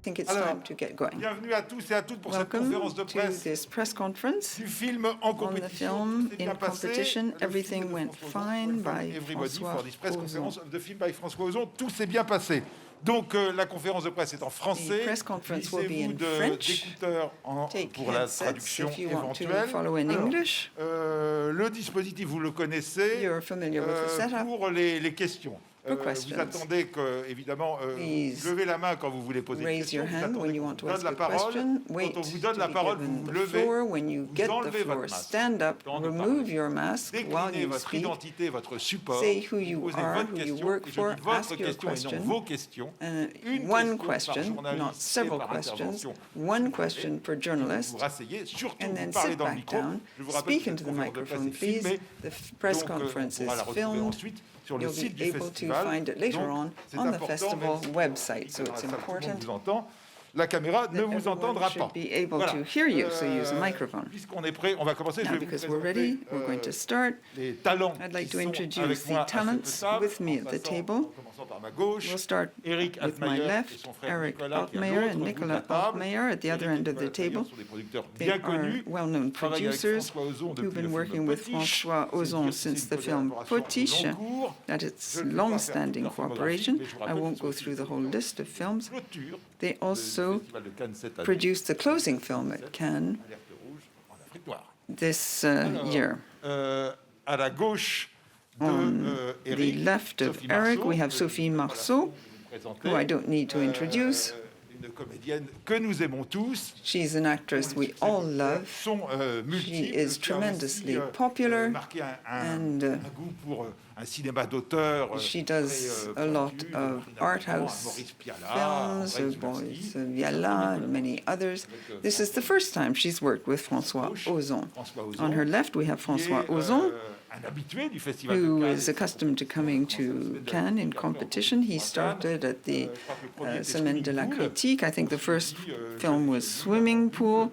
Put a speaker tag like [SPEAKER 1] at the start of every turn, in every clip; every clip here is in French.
[SPEAKER 1] think it's
[SPEAKER 2] Alors,
[SPEAKER 1] time to get going.
[SPEAKER 2] bienvenue à tous et à toutes pour cette
[SPEAKER 1] Welcome
[SPEAKER 2] conférence de
[SPEAKER 1] to
[SPEAKER 2] presse
[SPEAKER 1] this press conference
[SPEAKER 2] du film en
[SPEAKER 1] on the
[SPEAKER 2] compétition.
[SPEAKER 1] film
[SPEAKER 2] Tout s'est
[SPEAKER 1] in
[SPEAKER 2] bien passé.
[SPEAKER 1] competition.
[SPEAKER 2] Le film
[SPEAKER 1] Everything
[SPEAKER 2] de
[SPEAKER 1] went
[SPEAKER 2] François Ozon,
[SPEAKER 1] fine
[SPEAKER 2] Welcome
[SPEAKER 1] by
[SPEAKER 2] Everybody
[SPEAKER 1] François
[SPEAKER 2] for this press
[SPEAKER 1] Ozon.
[SPEAKER 2] conference of the film by François Ozon. Tout s'est bien passé. Donc la conférence de presse est en français.
[SPEAKER 1] The press conference will be
[SPEAKER 2] Munissez-vous
[SPEAKER 1] in French.
[SPEAKER 2] d'écouteurs
[SPEAKER 1] Take
[SPEAKER 2] pour la
[SPEAKER 1] headsets
[SPEAKER 2] traduction
[SPEAKER 1] if you want to
[SPEAKER 2] éventuelle.
[SPEAKER 1] follow in
[SPEAKER 2] Alors,
[SPEAKER 1] English.
[SPEAKER 2] le dispositif, vous le connaissez.
[SPEAKER 1] You're familiar with the setup.
[SPEAKER 2] Pour les questions.
[SPEAKER 1] For
[SPEAKER 2] Vous
[SPEAKER 1] questions.
[SPEAKER 2] attendez que, évidemment,
[SPEAKER 1] Please
[SPEAKER 2] levez la main quand vous voulez poser une
[SPEAKER 1] raise
[SPEAKER 2] question.
[SPEAKER 1] your
[SPEAKER 2] Vous
[SPEAKER 1] hand
[SPEAKER 2] attendez
[SPEAKER 1] when you
[SPEAKER 2] qu'on
[SPEAKER 1] want
[SPEAKER 2] vous
[SPEAKER 1] to
[SPEAKER 2] donne
[SPEAKER 1] ask
[SPEAKER 2] la
[SPEAKER 1] a
[SPEAKER 2] parole.
[SPEAKER 1] question. Wait
[SPEAKER 2] Quand on vous
[SPEAKER 1] to
[SPEAKER 2] donne la
[SPEAKER 1] be
[SPEAKER 2] parole,
[SPEAKER 1] given
[SPEAKER 2] vous
[SPEAKER 1] the
[SPEAKER 2] levez,
[SPEAKER 1] floor. When you
[SPEAKER 2] vous
[SPEAKER 1] get the
[SPEAKER 2] enlevez
[SPEAKER 1] floor,
[SPEAKER 2] votre masque.
[SPEAKER 1] stand up,
[SPEAKER 2] Temps de
[SPEAKER 1] remove
[SPEAKER 2] parler.
[SPEAKER 1] your mask while
[SPEAKER 2] Déclinez
[SPEAKER 1] you
[SPEAKER 2] votre
[SPEAKER 1] speak.
[SPEAKER 2] identité, votre support.
[SPEAKER 1] Say who you
[SPEAKER 2] Posez
[SPEAKER 1] are,
[SPEAKER 2] votre
[SPEAKER 1] who you
[SPEAKER 2] question,
[SPEAKER 1] work
[SPEAKER 2] et je
[SPEAKER 1] for,
[SPEAKER 2] dis votre
[SPEAKER 1] ask your
[SPEAKER 2] question et non
[SPEAKER 1] question.
[SPEAKER 2] vos questions. Une
[SPEAKER 1] One
[SPEAKER 2] par
[SPEAKER 1] question,
[SPEAKER 2] journaliste
[SPEAKER 1] not
[SPEAKER 2] et
[SPEAKER 1] several
[SPEAKER 2] par
[SPEAKER 1] questions.
[SPEAKER 2] intervention.
[SPEAKER 1] One question per
[SPEAKER 2] Vous
[SPEAKER 1] journalist.
[SPEAKER 2] vous rasseyez, surtout
[SPEAKER 1] And
[SPEAKER 2] vous
[SPEAKER 1] then
[SPEAKER 2] parlez
[SPEAKER 1] sit
[SPEAKER 2] dans le
[SPEAKER 1] back
[SPEAKER 2] micro.
[SPEAKER 1] down,
[SPEAKER 2] Je vous rappelle
[SPEAKER 1] speak
[SPEAKER 2] que
[SPEAKER 1] into
[SPEAKER 2] cette
[SPEAKER 1] the
[SPEAKER 2] conférence de presse
[SPEAKER 1] microphone,
[SPEAKER 2] est
[SPEAKER 1] please.
[SPEAKER 2] filmée.
[SPEAKER 1] The press
[SPEAKER 2] Donc,
[SPEAKER 1] conference
[SPEAKER 2] on pourra la
[SPEAKER 1] is
[SPEAKER 2] retrouver
[SPEAKER 1] filmed.
[SPEAKER 2] ensuite sur le
[SPEAKER 1] You'll
[SPEAKER 2] site
[SPEAKER 1] be
[SPEAKER 2] du
[SPEAKER 1] able to
[SPEAKER 2] festival.
[SPEAKER 1] find it later
[SPEAKER 2] Donc,
[SPEAKER 1] on
[SPEAKER 2] c'est
[SPEAKER 1] on the
[SPEAKER 2] important,
[SPEAKER 1] festival
[SPEAKER 2] même si
[SPEAKER 1] website.
[SPEAKER 2] dans
[SPEAKER 1] So
[SPEAKER 2] la
[SPEAKER 1] it's
[SPEAKER 2] salle, tout le monde
[SPEAKER 1] important
[SPEAKER 2] vous entend. La caméra ne
[SPEAKER 1] that
[SPEAKER 2] vous
[SPEAKER 1] everyone
[SPEAKER 2] entendra pas.
[SPEAKER 1] should be able
[SPEAKER 2] Voilà.
[SPEAKER 1] to hear you, so use a microphone.
[SPEAKER 2] Puisqu'on est prêt, on va commencer. Je
[SPEAKER 1] Now,
[SPEAKER 2] vais vous
[SPEAKER 1] because we're
[SPEAKER 2] présenter
[SPEAKER 1] ready, we're going to start.
[SPEAKER 2] les talents
[SPEAKER 1] I'd like
[SPEAKER 2] qui
[SPEAKER 1] to
[SPEAKER 2] sont
[SPEAKER 1] introduce
[SPEAKER 2] avec
[SPEAKER 1] the
[SPEAKER 2] moi à
[SPEAKER 1] talents
[SPEAKER 2] cette table,
[SPEAKER 1] with me
[SPEAKER 2] en
[SPEAKER 1] at the
[SPEAKER 2] passant-
[SPEAKER 1] table.
[SPEAKER 2] en commençant par ma gauche,
[SPEAKER 1] We'll start
[SPEAKER 2] Eric
[SPEAKER 1] with my
[SPEAKER 2] Altmaier et
[SPEAKER 1] left,
[SPEAKER 2] son frère
[SPEAKER 1] Eric
[SPEAKER 2] Nicolas, qui est à
[SPEAKER 1] Altmaier
[SPEAKER 2] l'autre
[SPEAKER 1] and
[SPEAKER 2] bout de
[SPEAKER 1] Nicolas
[SPEAKER 2] la table.
[SPEAKER 1] Altmaier at the other
[SPEAKER 2] Eric
[SPEAKER 1] end of
[SPEAKER 2] et
[SPEAKER 1] the
[SPEAKER 2] Nicolas Altmaier
[SPEAKER 1] table.
[SPEAKER 2] sont des producteurs
[SPEAKER 1] They
[SPEAKER 2] bien
[SPEAKER 1] are
[SPEAKER 2] connus.
[SPEAKER 1] well-known
[SPEAKER 2] Travaillent avec
[SPEAKER 1] producers
[SPEAKER 2] François Ozon depuis
[SPEAKER 1] who've been
[SPEAKER 2] le film
[SPEAKER 1] working with
[SPEAKER 2] Potiche.
[SPEAKER 1] François
[SPEAKER 2] C'est
[SPEAKER 1] Ozon
[SPEAKER 2] dire que c'est
[SPEAKER 1] since
[SPEAKER 2] une
[SPEAKER 1] the film
[SPEAKER 2] collaboration
[SPEAKER 1] Potiche,
[SPEAKER 2] long cours.
[SPEAKER 1] that it's
[SPEAKER 2] Je ne vais pas
[SPEAKER 1] long-standing
[SPEAKER 2] faire toute leur
[SPEAKER 1] cooperation.
[SPEAKER 2] filmographie, mais je vous
[SPEAKER 1] I
[SPEAKER 2] rappelle
[SPEAKER 1] won't
[SPEAKER 2] qu'ils
[SPEAKER 1] go
[SPEAKER 2] sont
[SPEAKER 1] through the
[SPEAKER 2] aussi
[SPEAKER 1] whole list of films.
[SPEAKER 2] Clôture
[SPEAKER 1] They
[SPEAKER 2] du
[SPEAKER 1] also
[SPEAKER 2] Festival de Cannes cette année.
[SPEAKER 1] produced the closing film at Cannes
[SPEAKER 2] Alerte rouge en Afrique noire.
[SPEAKER 1] this
[SPEAKER 2] Alors,
[SPEAKER 1] year.
[SPEAKER 2] À la gauche de
[SPEAKER 1] On
[SPEAKER 2] Eric,
[SPEAKER 1] the left of
[SPEAKER 2] Sophie
[SPEAKER 1] Eric,
[SPEAKER 2] Marceau,
[SPEAKER 1] we have
[SPEAKER 2] que
[SPEAKER 1] Sophie
[SPEAKER 2] je vais
[SPEAKER 1] Marceau,
[SPEAKER 2] vous présenter.
[SPEAKER 1] who I don't need to introduce.
[SPEAKER 2] Une comédienne que nous aimons tous.
[SPEAKER 1] She's an actress we all love.
[SPEAKER 2] Sont multiples,
[SPEAKER 1] She is
[SPEAKER 2] qui a
[SPEAKER 1] tremendously
[SPEAKER 2] aussi,
[SPEAKER 1] popular,
[SPEAKER 2] marqué
[SPEAKER 1] and
[SPEAKER 2] un goût pour un cinéma d'auteur.
[SPEAKER 1] she does a lot of art house films, Boris Viala and many others. This is the first time she's worked with François Ozon. On her left, we have François Ozon,
[SPEAKER 2] un habitué du Festival de
[SPEAKER 1] who
[SPEAKER 2] Cannes.
[SPEAKER 1] is accustomed to coming to Cannes in competition. He started at the Semaine de la Critique. I think the first film was Swimming Pool,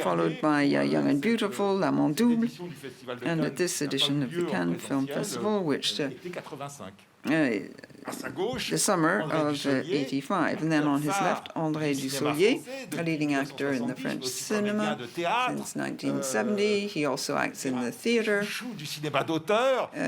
[SPEAKER 1] followed by Young and Beautiful, L'Amant Double, and at this edition of the Cannes Film Festival, which
[SPEAKER 2] À sa gauche,
[SPEAKER 1] the summer
[SPEAKER 2] André
[SPEAKER 1] of
[SPEAKER 2] Dussolier,
[SPEAKER 1] 85. And then on his left, André
[SPEAKER 2] cinéma
[SPEAKER 1] Dussolier,
[SPEAKER 2] français,
[SPEAKER 1] a leading actor in the
[SPEAKER 2] depuis
[SPEAKER 1] French
[SPEAKER 2] 1970,
[SPEAKER 1] cinema
[SPEAKER 2] de théâtre,
[SPEAKER 1] since 1970. He also acts in the theater.
[SPEAKER 2] chouchou du cinéma d'auteur. Il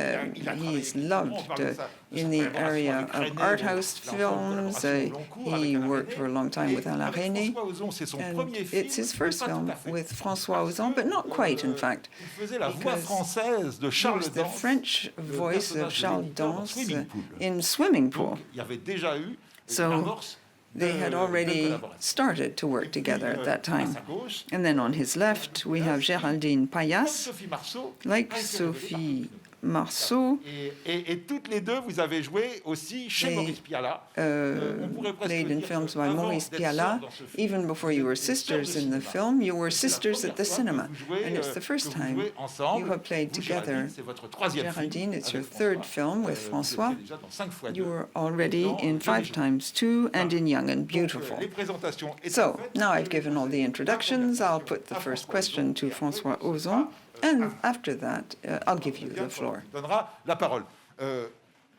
[SPEAKER 2] a travaillé
[SPEAKER 1] He's
[SPEAKER 2] avec-
[SPEAKER 1] loved
[SPEAKER 2] on parle de sa
[SPEAKER 1] in the
[SPEAKER 2] collaboration
[SPEAKER 1] area
[SPEAKER 2] avec
[SPEAKER 1] of
[SPEAKER 2] René,
[SPEAKER 1] art house
[SPEAKER 2] l'ensemble
[SPEAKER 1] films.
[SPEAKER 2] collaboration long cours avec
[SPEAKER 1] He
[SPEAKER 2] Alain
[SPEAKER 1] worked
[SPEAKER 2] René.
[SPEAKER 1] for a long time with
[SPEAKER 2] Et
[SPEAKER 1] Alain
[SPEAKER 2] avec
[SPEAKER 1] René.
[SPEAKER 2] François Ozon, c'est son
[SPEAKER 1] And
[SPEAKER 2] premier film,
[SPEAKER 1] it's his
[SPEAKER 2] mais
[SPEAKER 1] first
[SPEAKER 2] pas tout
[SPEAKER 1] film
[SPEAKER 2] à fait.
[SPEAKER 1] with François Ozon, but not quite, in fact.
[SPEAKER 2] Il faisait la voix
[SPEAKER 1] because
[SPEAKER 2] française de
[SPEAKER 1] He
[SPEAKER 2] Charles
[SPEAKER 1] was the
[SPEAKER 2] Dance,
[SPEAKER 1] French
[SPEAKER 2] le
[SPEAKER 1] voice
[SPEAKER 2] personnage
[SPEAKER 1] of
[SPEAKER 2] de
[SPEAKER 1] Charles
[SPEAKER 2] l'éditeur dans
[SPEAKER 1] Dance
[SPEAKER 2] Swimming Pool.
[SPEAKER 1] in Swimming Pool.
[SPEAKER 2] Donc, il y avait déjà eu
[SPEAKER 1] So,
[SPEAKER 2] l'amorce
[SPEAKER 1] They had
[SPEAKER 2] de
[SPEAKER 1] already
[SPEAKER 2] collaboration.
[SPEAKER 1] started to work together at that
[SPEAKER 2] À
[SPEAKER 1] time.
[SPEAKER 2] sa gauche,
[SPEAKER 1] And then on his left, we have Géraldine
[SPEAKER 2] comme
[SPEAKER 1] Payas,
[SPEAKER 2] Sophie Marceau,
[SPEAKER 1] like
[SPEAKER 2] interviewée par
[SPEAKER 1] Sophie
[SPEAKER 2] Philippe
[SPEAKER 1] Marceau,
[SPEAKER 2] et toutes les deux, vous avez joué aussi chez
[SPEAKER 1] They,
[SPEAKER 2] Maurice Pialat. On pourrait presque
[SPEAKER 1] played in
[SPEAKER 2] dire
[SPEAKER 1] films
[SPEAKER 2] que
[SPEAKER 1] by
[SPEAKER 2] avant
[SPEAKER 1] Maurice
[SPEAKER 2] d'être
[SPEAKER 1] Pialat.
[SPEAKER 2] sœurs dans ce film,
[SPEAKER 1] Even before you
[SPEAKER 2] vous
[SPEAKER 1] were
[SPEAKER 2] étiez sœurs de
[SPEAKER 1] sisters in the
[SPEAKER 2] cinéma.
[SPEAKER 1] film, you were
[SPEAKER 2] C'est la
[SPEAKER 1] sisters
[SPEAKER 2] première
[SPEAKER 1] at the
[SPEAKER 2] fois
[SPEAKER 1] cinema.
[SPEAKER 2] que vous jouez,
[SPEAKER 1] And it's the first
[SPEAKER 2] que vous
[SPEAKER 1] time
[SPEAKER 2] jouez ensemble.
[SPEAKER 1] you have played
[SPEAKER 2] Vous,
[SPEAKER 1] together.
[SPEAKER 2] Géraldine, c'est votre troisième
[SPEAKER 1] Géraldine,
[SPEAKER 2] film
[SPEAKER 1] it's your
[SPEAKER 2] avec
[SPEAKER 1] third
[SPEAKER 2] François.
[SPEAKER 1] film with
[SPEAKER 2] Vous
[SPEAKER 1] François.
[SPEAKER 2] étiez déjà dans 5 fois
[SPEAKER 1] You
[SPEAKER 2] 2.
[SPEAKER 1] were already
[SPEAKER 2] dans
[SPEAKER 1] in 5 times 2 and in Young and Beautiful.
[SPEAKER 2] Les présentations étant
[SPEAKER 1] So,
[SPEAKER 2] faites,
[SPEAKER 1] now I've given all the introductions. I'll put the first question to François Ozon, and after that, I'll give you the floor.
[SPEAKER 2] vous donnera la parole.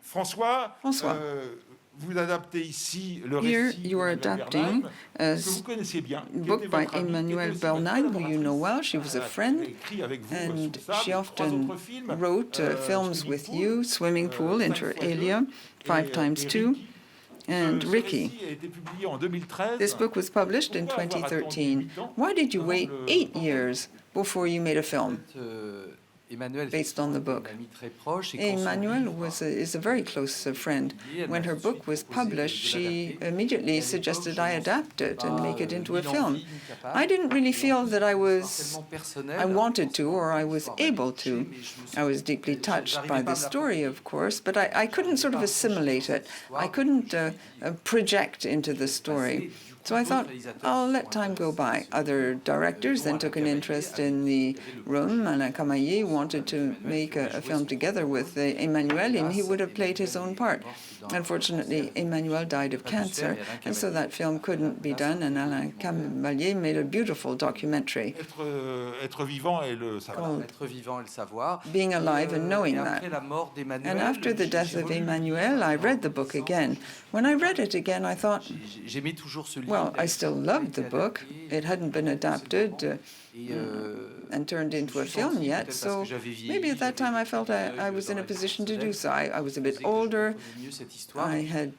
[SPEAKER 2] François,
[SPEAKER 1] François.
[SPEAKER 2] Vous adaptez ici le
[SPEAKER 1] Here
[SPEAKER 2] récit
[SPEAKER 1] you are
[SPEAKER 2] d'Emmanuel
[SPEAKER 1] adapting
[SPEAKER 2] Bernheim,
[SPEAKER 1] a
[SPEAKER 2] que vous connaissiez bien, qui
[SPEAKER 1] book
[SPEAKER 2] était
[SPEAKER 1] by
[SPEAKER 2] votre amie, qui
[SPEAKER 1] Emmanuel
[SPEAKER 2] était aussi votre
[SPEAKER 1] Bernheim, who you know
[SPEAKER 2] collaboratrice.
[SPEAKER 1] well. She was a
[SPEAKER 2] Elle a
[SPEAKER 1] friend,
[SPEAKER 2] écrit avec vous,
[SPEAKER 1] and
[SPEAKER 2] Sous le sable,
[SPEAKER 1] she
[SPEAKER 2] 3
[SPEAKER 1] often
[SPEAKER 2] autres films,
[SPEAKER 1] wrote films
[SPEAKER 2] Swimming
[SPEAKER 1] with
[SPEAKER 2] Pool,
[SPEAKER 1] you, Swimming Pool,
[SPEAKER 2] 5
[SPEAKER 1] Inter
[SPEAKER 2] fois 2,
[SPEAKER 1] Alia, 5 times
[SPEAKER 2] et
[SPEAKER 1] 2,
[SPEAKER 2] Ricky.
[SPEAKER 1] and
[SPEAKER 2] Ce
[SPEAKER 1] Ricky.
[SPEAKER 2] récit a été publié en 2013.
[SPEAKER 1] This book was published in
[SPEAKER 2] Pourquoi avoir attendu
[SPEAKER 1] 2013.
[SPEAKER 2] 8 ans
[SPEAKER 1] Why did you
[SPEAKER 2] avant
[SPEAKER 1] wait
[SPEAKER 2] le-
[SPEAKER 1] 8 years before you made a film?
[SPEAKER 3] Emmanuel,
[SPEAKER 1] based on the book.
[SPEAKER 3] un ami très proche, et quand son
[SPEAKER 1] Emmanuel
[SPEAKER 3] livre
[SPEAKER 1] is a very close friend. When her book was published, she immediately suggested I adapt it and make it into a film. I didn't really feel that I wanted to or I was able to. I was deeply touched by the story, of course, but I couldn't sort of assimilate it. I couldn't project into the story. So I thought, I'll let time go by. Other directors then took an interest in the room. Alain Camaillet wanted to make a film together with Emmanuel, and he would have played his own part. Unfortunately, Emmanuel died of cancer, and so that film couldn't be done, and Alain Camaillet made a beautiful documentary.
[SPEAKER 2] Être vivant et le savoir.
[SPEAKER 3] Être vivant et le savoir.
[SPEAKER 1] Being alive and knowing that. And after the death of Emmanuel, I read the book again. When I read it again, I thought,
[SPEAKER 3] J'aimais toujours ce livre.
[SPEAKER 1] Well, I still loved the book. It hadn't been adapted and turned into a film yet, so maybe at that time I felt I was in a position to do so. I was a bit older. I had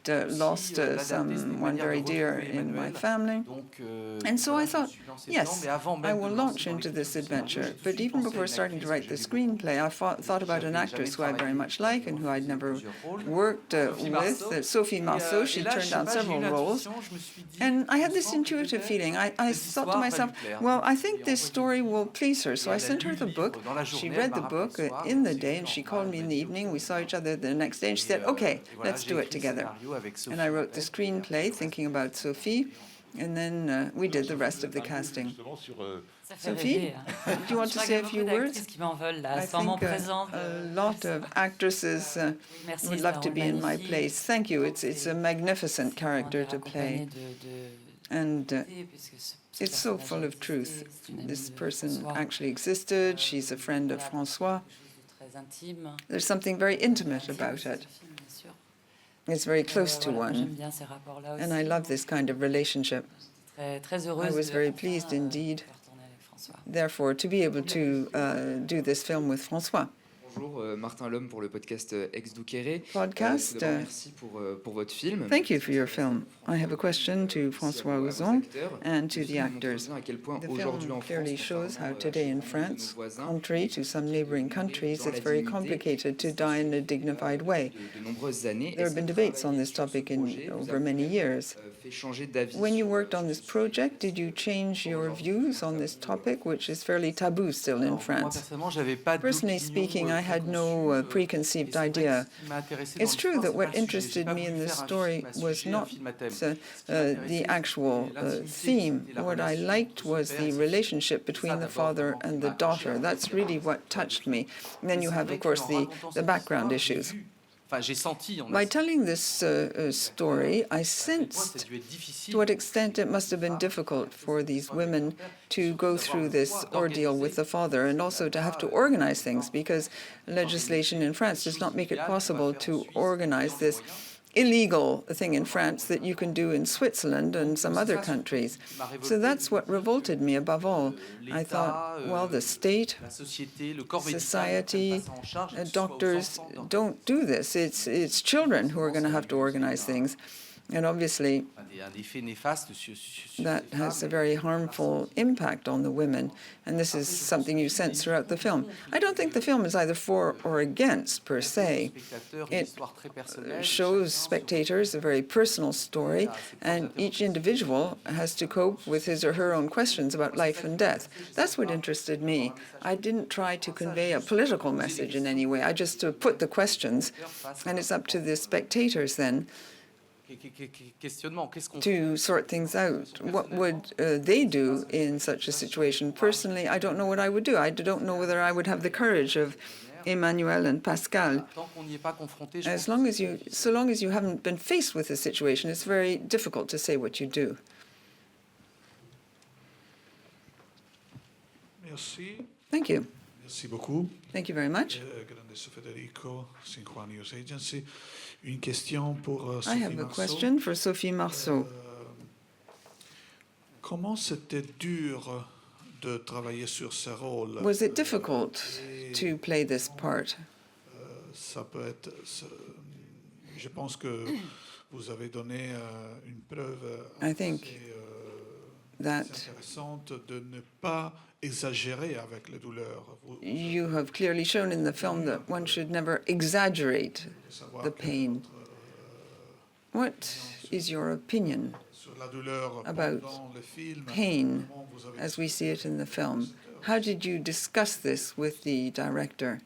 [SPEAKER 1] lost someone very dear in my family. And so I thought, yes, I will launch into this adventure. But even before starting to write the screenplay, I thought about an actress who I very much like and who I'd never worked with, Sophie Marceau. She turned down several roles. And I had this intuitive feeling. I thought to myself, well, I think this story will please her. So I sent her the book. She read the book in the day, and she called me in the evening. We saw each other the next day, and she said, okay, let's do it together. And I wrote the screenplay thinking about Sophie, and then we did the rest of the casting. Sophie, do you want to say a few words? I think a lot of actresses would love to be in my place. Thank you. It's a magnificent character to play. And it's so full of truth. This person actually existed. She's a friend of François. There's something very intimate about it. It's very close to one. And I love this kind of relationship. I was very pleased indeed, therefore, to be able to do this film with François.
[SPEAKER 4] Bonjour, Martin Lhomme pour le podcast Ex Doukeire.
[SPEAKER 1] Podcast.
[SPEAKER 4] Merci pour votre film.
[SPEAKER 1] Thank you for your film. I have a question to François Ozon and to the actors. The film clearly shows how today in France, contrary to some neighboring countries, it's very complicated to die in a dignified way. There have been debates on this topic over many years. When you worked on this project, did you change your views on this topic, which is fairly taboo still in France? Personally speaking, I had no preconceived idea. It's true that what interested me in this story was not the actual theme. What I liked was the relationship between the father and the daughter. That's really what touched me. And then you have, of course, the background issues. By telling this story, I sensed to what extent it must have been difficult for these women to go through this ordeal with the father and also to have to organize things, because legislation in France does not make it possible to organize this illegal thing in France that you can do in Switzerland and some other countries. So that's what revolted me above all. I thought, well, the state, society, doctors don't do this. It's children who are going to have to organize things. And obviously, that has a very harmful impact on the women. And this is something you sense throughout the film. I don't think the film is either for or against, per se. It shows spectators a very personal story, and each individual has to cope with his or her own questions about life and death. That's what interested me. I didn't try to convey a political message in any way. I just put the questions, and it's up to the spectators then to sort things out. What would they do in such a situation? Personally, I don't know what I would do. I don't know whether I would have the courage of Emmanuel and Pascal. So long as you haven't been faced with the situation, it's very difficult to say what you do.
[SPEAKER 2] Merci.
[SPEAKER 1] Thank you.
[SPEAKER 2] Merci beaucoup.
[SPEAKER 1] Thank you very much.
[SPEAKER 2] Federico, Xinhua News Agency. Une question pour
[SPEAKER 1] I have a question for Sophie Marceau.
[SPEAKER 2] Comment c'était dur de travailler sur ce rôle?
[SPEAKER 1] Was it difficult to play this part?
[SPEAKER 2] Ça peut être. Je pense que vous avez donné une preuve assez intéressante de ne pas exagérer avec les douleurs.
[SPEAKER 1] You have clearly shown in the film that one should never exaggerate the pain. What is your opinion about pain as we see it in the film? How did you discuss this with the director?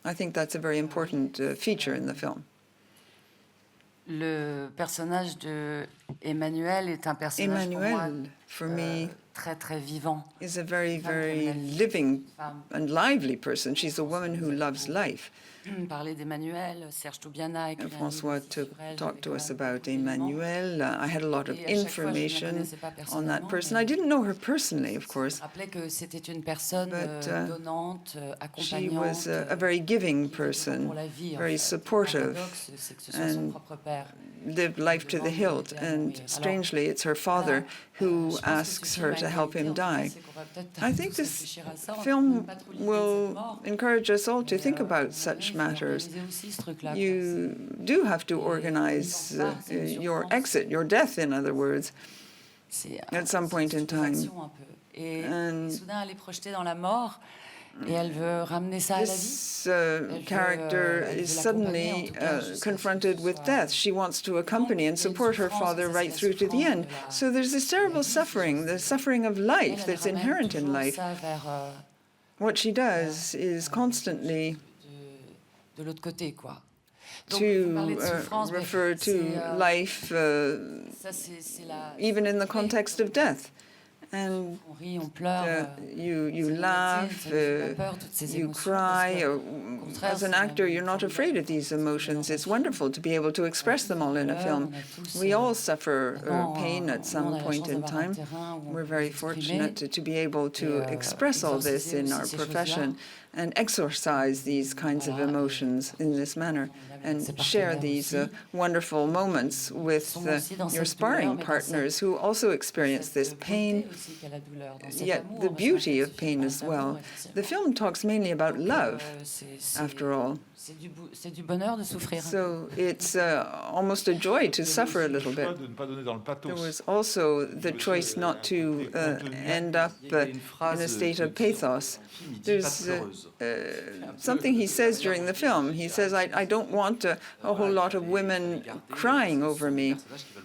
[SPEAKER 1] I think that's a very important feature in the film.
[SPEAKER 5] Le personnage de Emmanuel est un personnage pour moi,
[SPEAKER 1] for me,
[SPEAKER 5] très très vivant.
[SPEAKER 1] Is a very, very living and lively person. She's a woman who loves life.
[SPEAKER 5] parler d'Emmanuel. Serge Toubiana a écrit un livre
[SPEAKER 1] François
[SPEAKER 5] aussi sur elle,
[SPEAKER 1] talked to
[SPEAKER 5] j'avais
[SPEAKER 1] us
[SPEAKER 5] quand même
[SPEAKER 1] about
[SPEAKER 5] beaucoup d'éléments.
[SPEAKER 1] Emmanuel. I had a lot of
[SPEAKER 5] Et à chaque fois, je ne la
[SPEAKER 1] information
[SPEAKER 5] connaissais pas
[SPEAKER 1] on that
[SPEAKER 5] personnellement,
[SPEAKER 1] person.
[SPEAKER 5] mais
[SPEAKER 1] I didn't know her personally, of
[SPEAKER 5] je me
[SPEAKER 1] course.
[SPEAKER 5] rappelais que c'était une personne
[SPEAKER 1] But,
[SPEAKER 5] donnante,
[SPEAKER 1] She
[SPEAKER 5] accompagnante,
[SPEAKER 1] was a very giving
[SPEAKER 5] qui était toujours
[SPEAKER 1] person,
[SPEAKER 5] pour la vie, en
[SPEAKER 1] very
[SPEAKER 5] fait.
[SPEAKER 1] supportive,
[SPEAKER 5] Le paradoxe, c'est que ce soit son
[SPEAKER 1] and
[SPEAKER 5] propre père.
[SPEAKER 1] lived life to the hilt. And strangely, it's her father who asks her to help him die. I think this film will encourage us all to think about such matters. You do have to organize your exit, your death, in other words, at some point in time.
[SPEAKER 5] Et soudain, elle est projetée dans la mort et elle veut ramener ça à la vie.
[SPEAKER 1] This character is suddenly confronted with death. She wants to accompany and support her father right through to the end. So there's this terrible suffering, the suffering of life that's inherent in life. What she does is constantly
[SPEAKER 5] de l'autre côté, quoi.
[SPEAKER 1] to refer to life even in the context of death. And you laugh, you cry. As an actor, you're not afraid of these emotions. It's wonderful to be able to express them all in a film. We all suffer pain at some point in time. We're very fortunate to be able to express all this in our profession and exorcise these kinds of emotions in this manner and share these wonderful moments with your sparring partners who also experience this pain, yet the beauty of pain as well. The film talks mainly about love, after all. So it's almost a joy to suffer a little bit. There was also the choice not to end up in a state of pathos. There's something he says during the film. He says, I don't want a whole lot of women crying over me.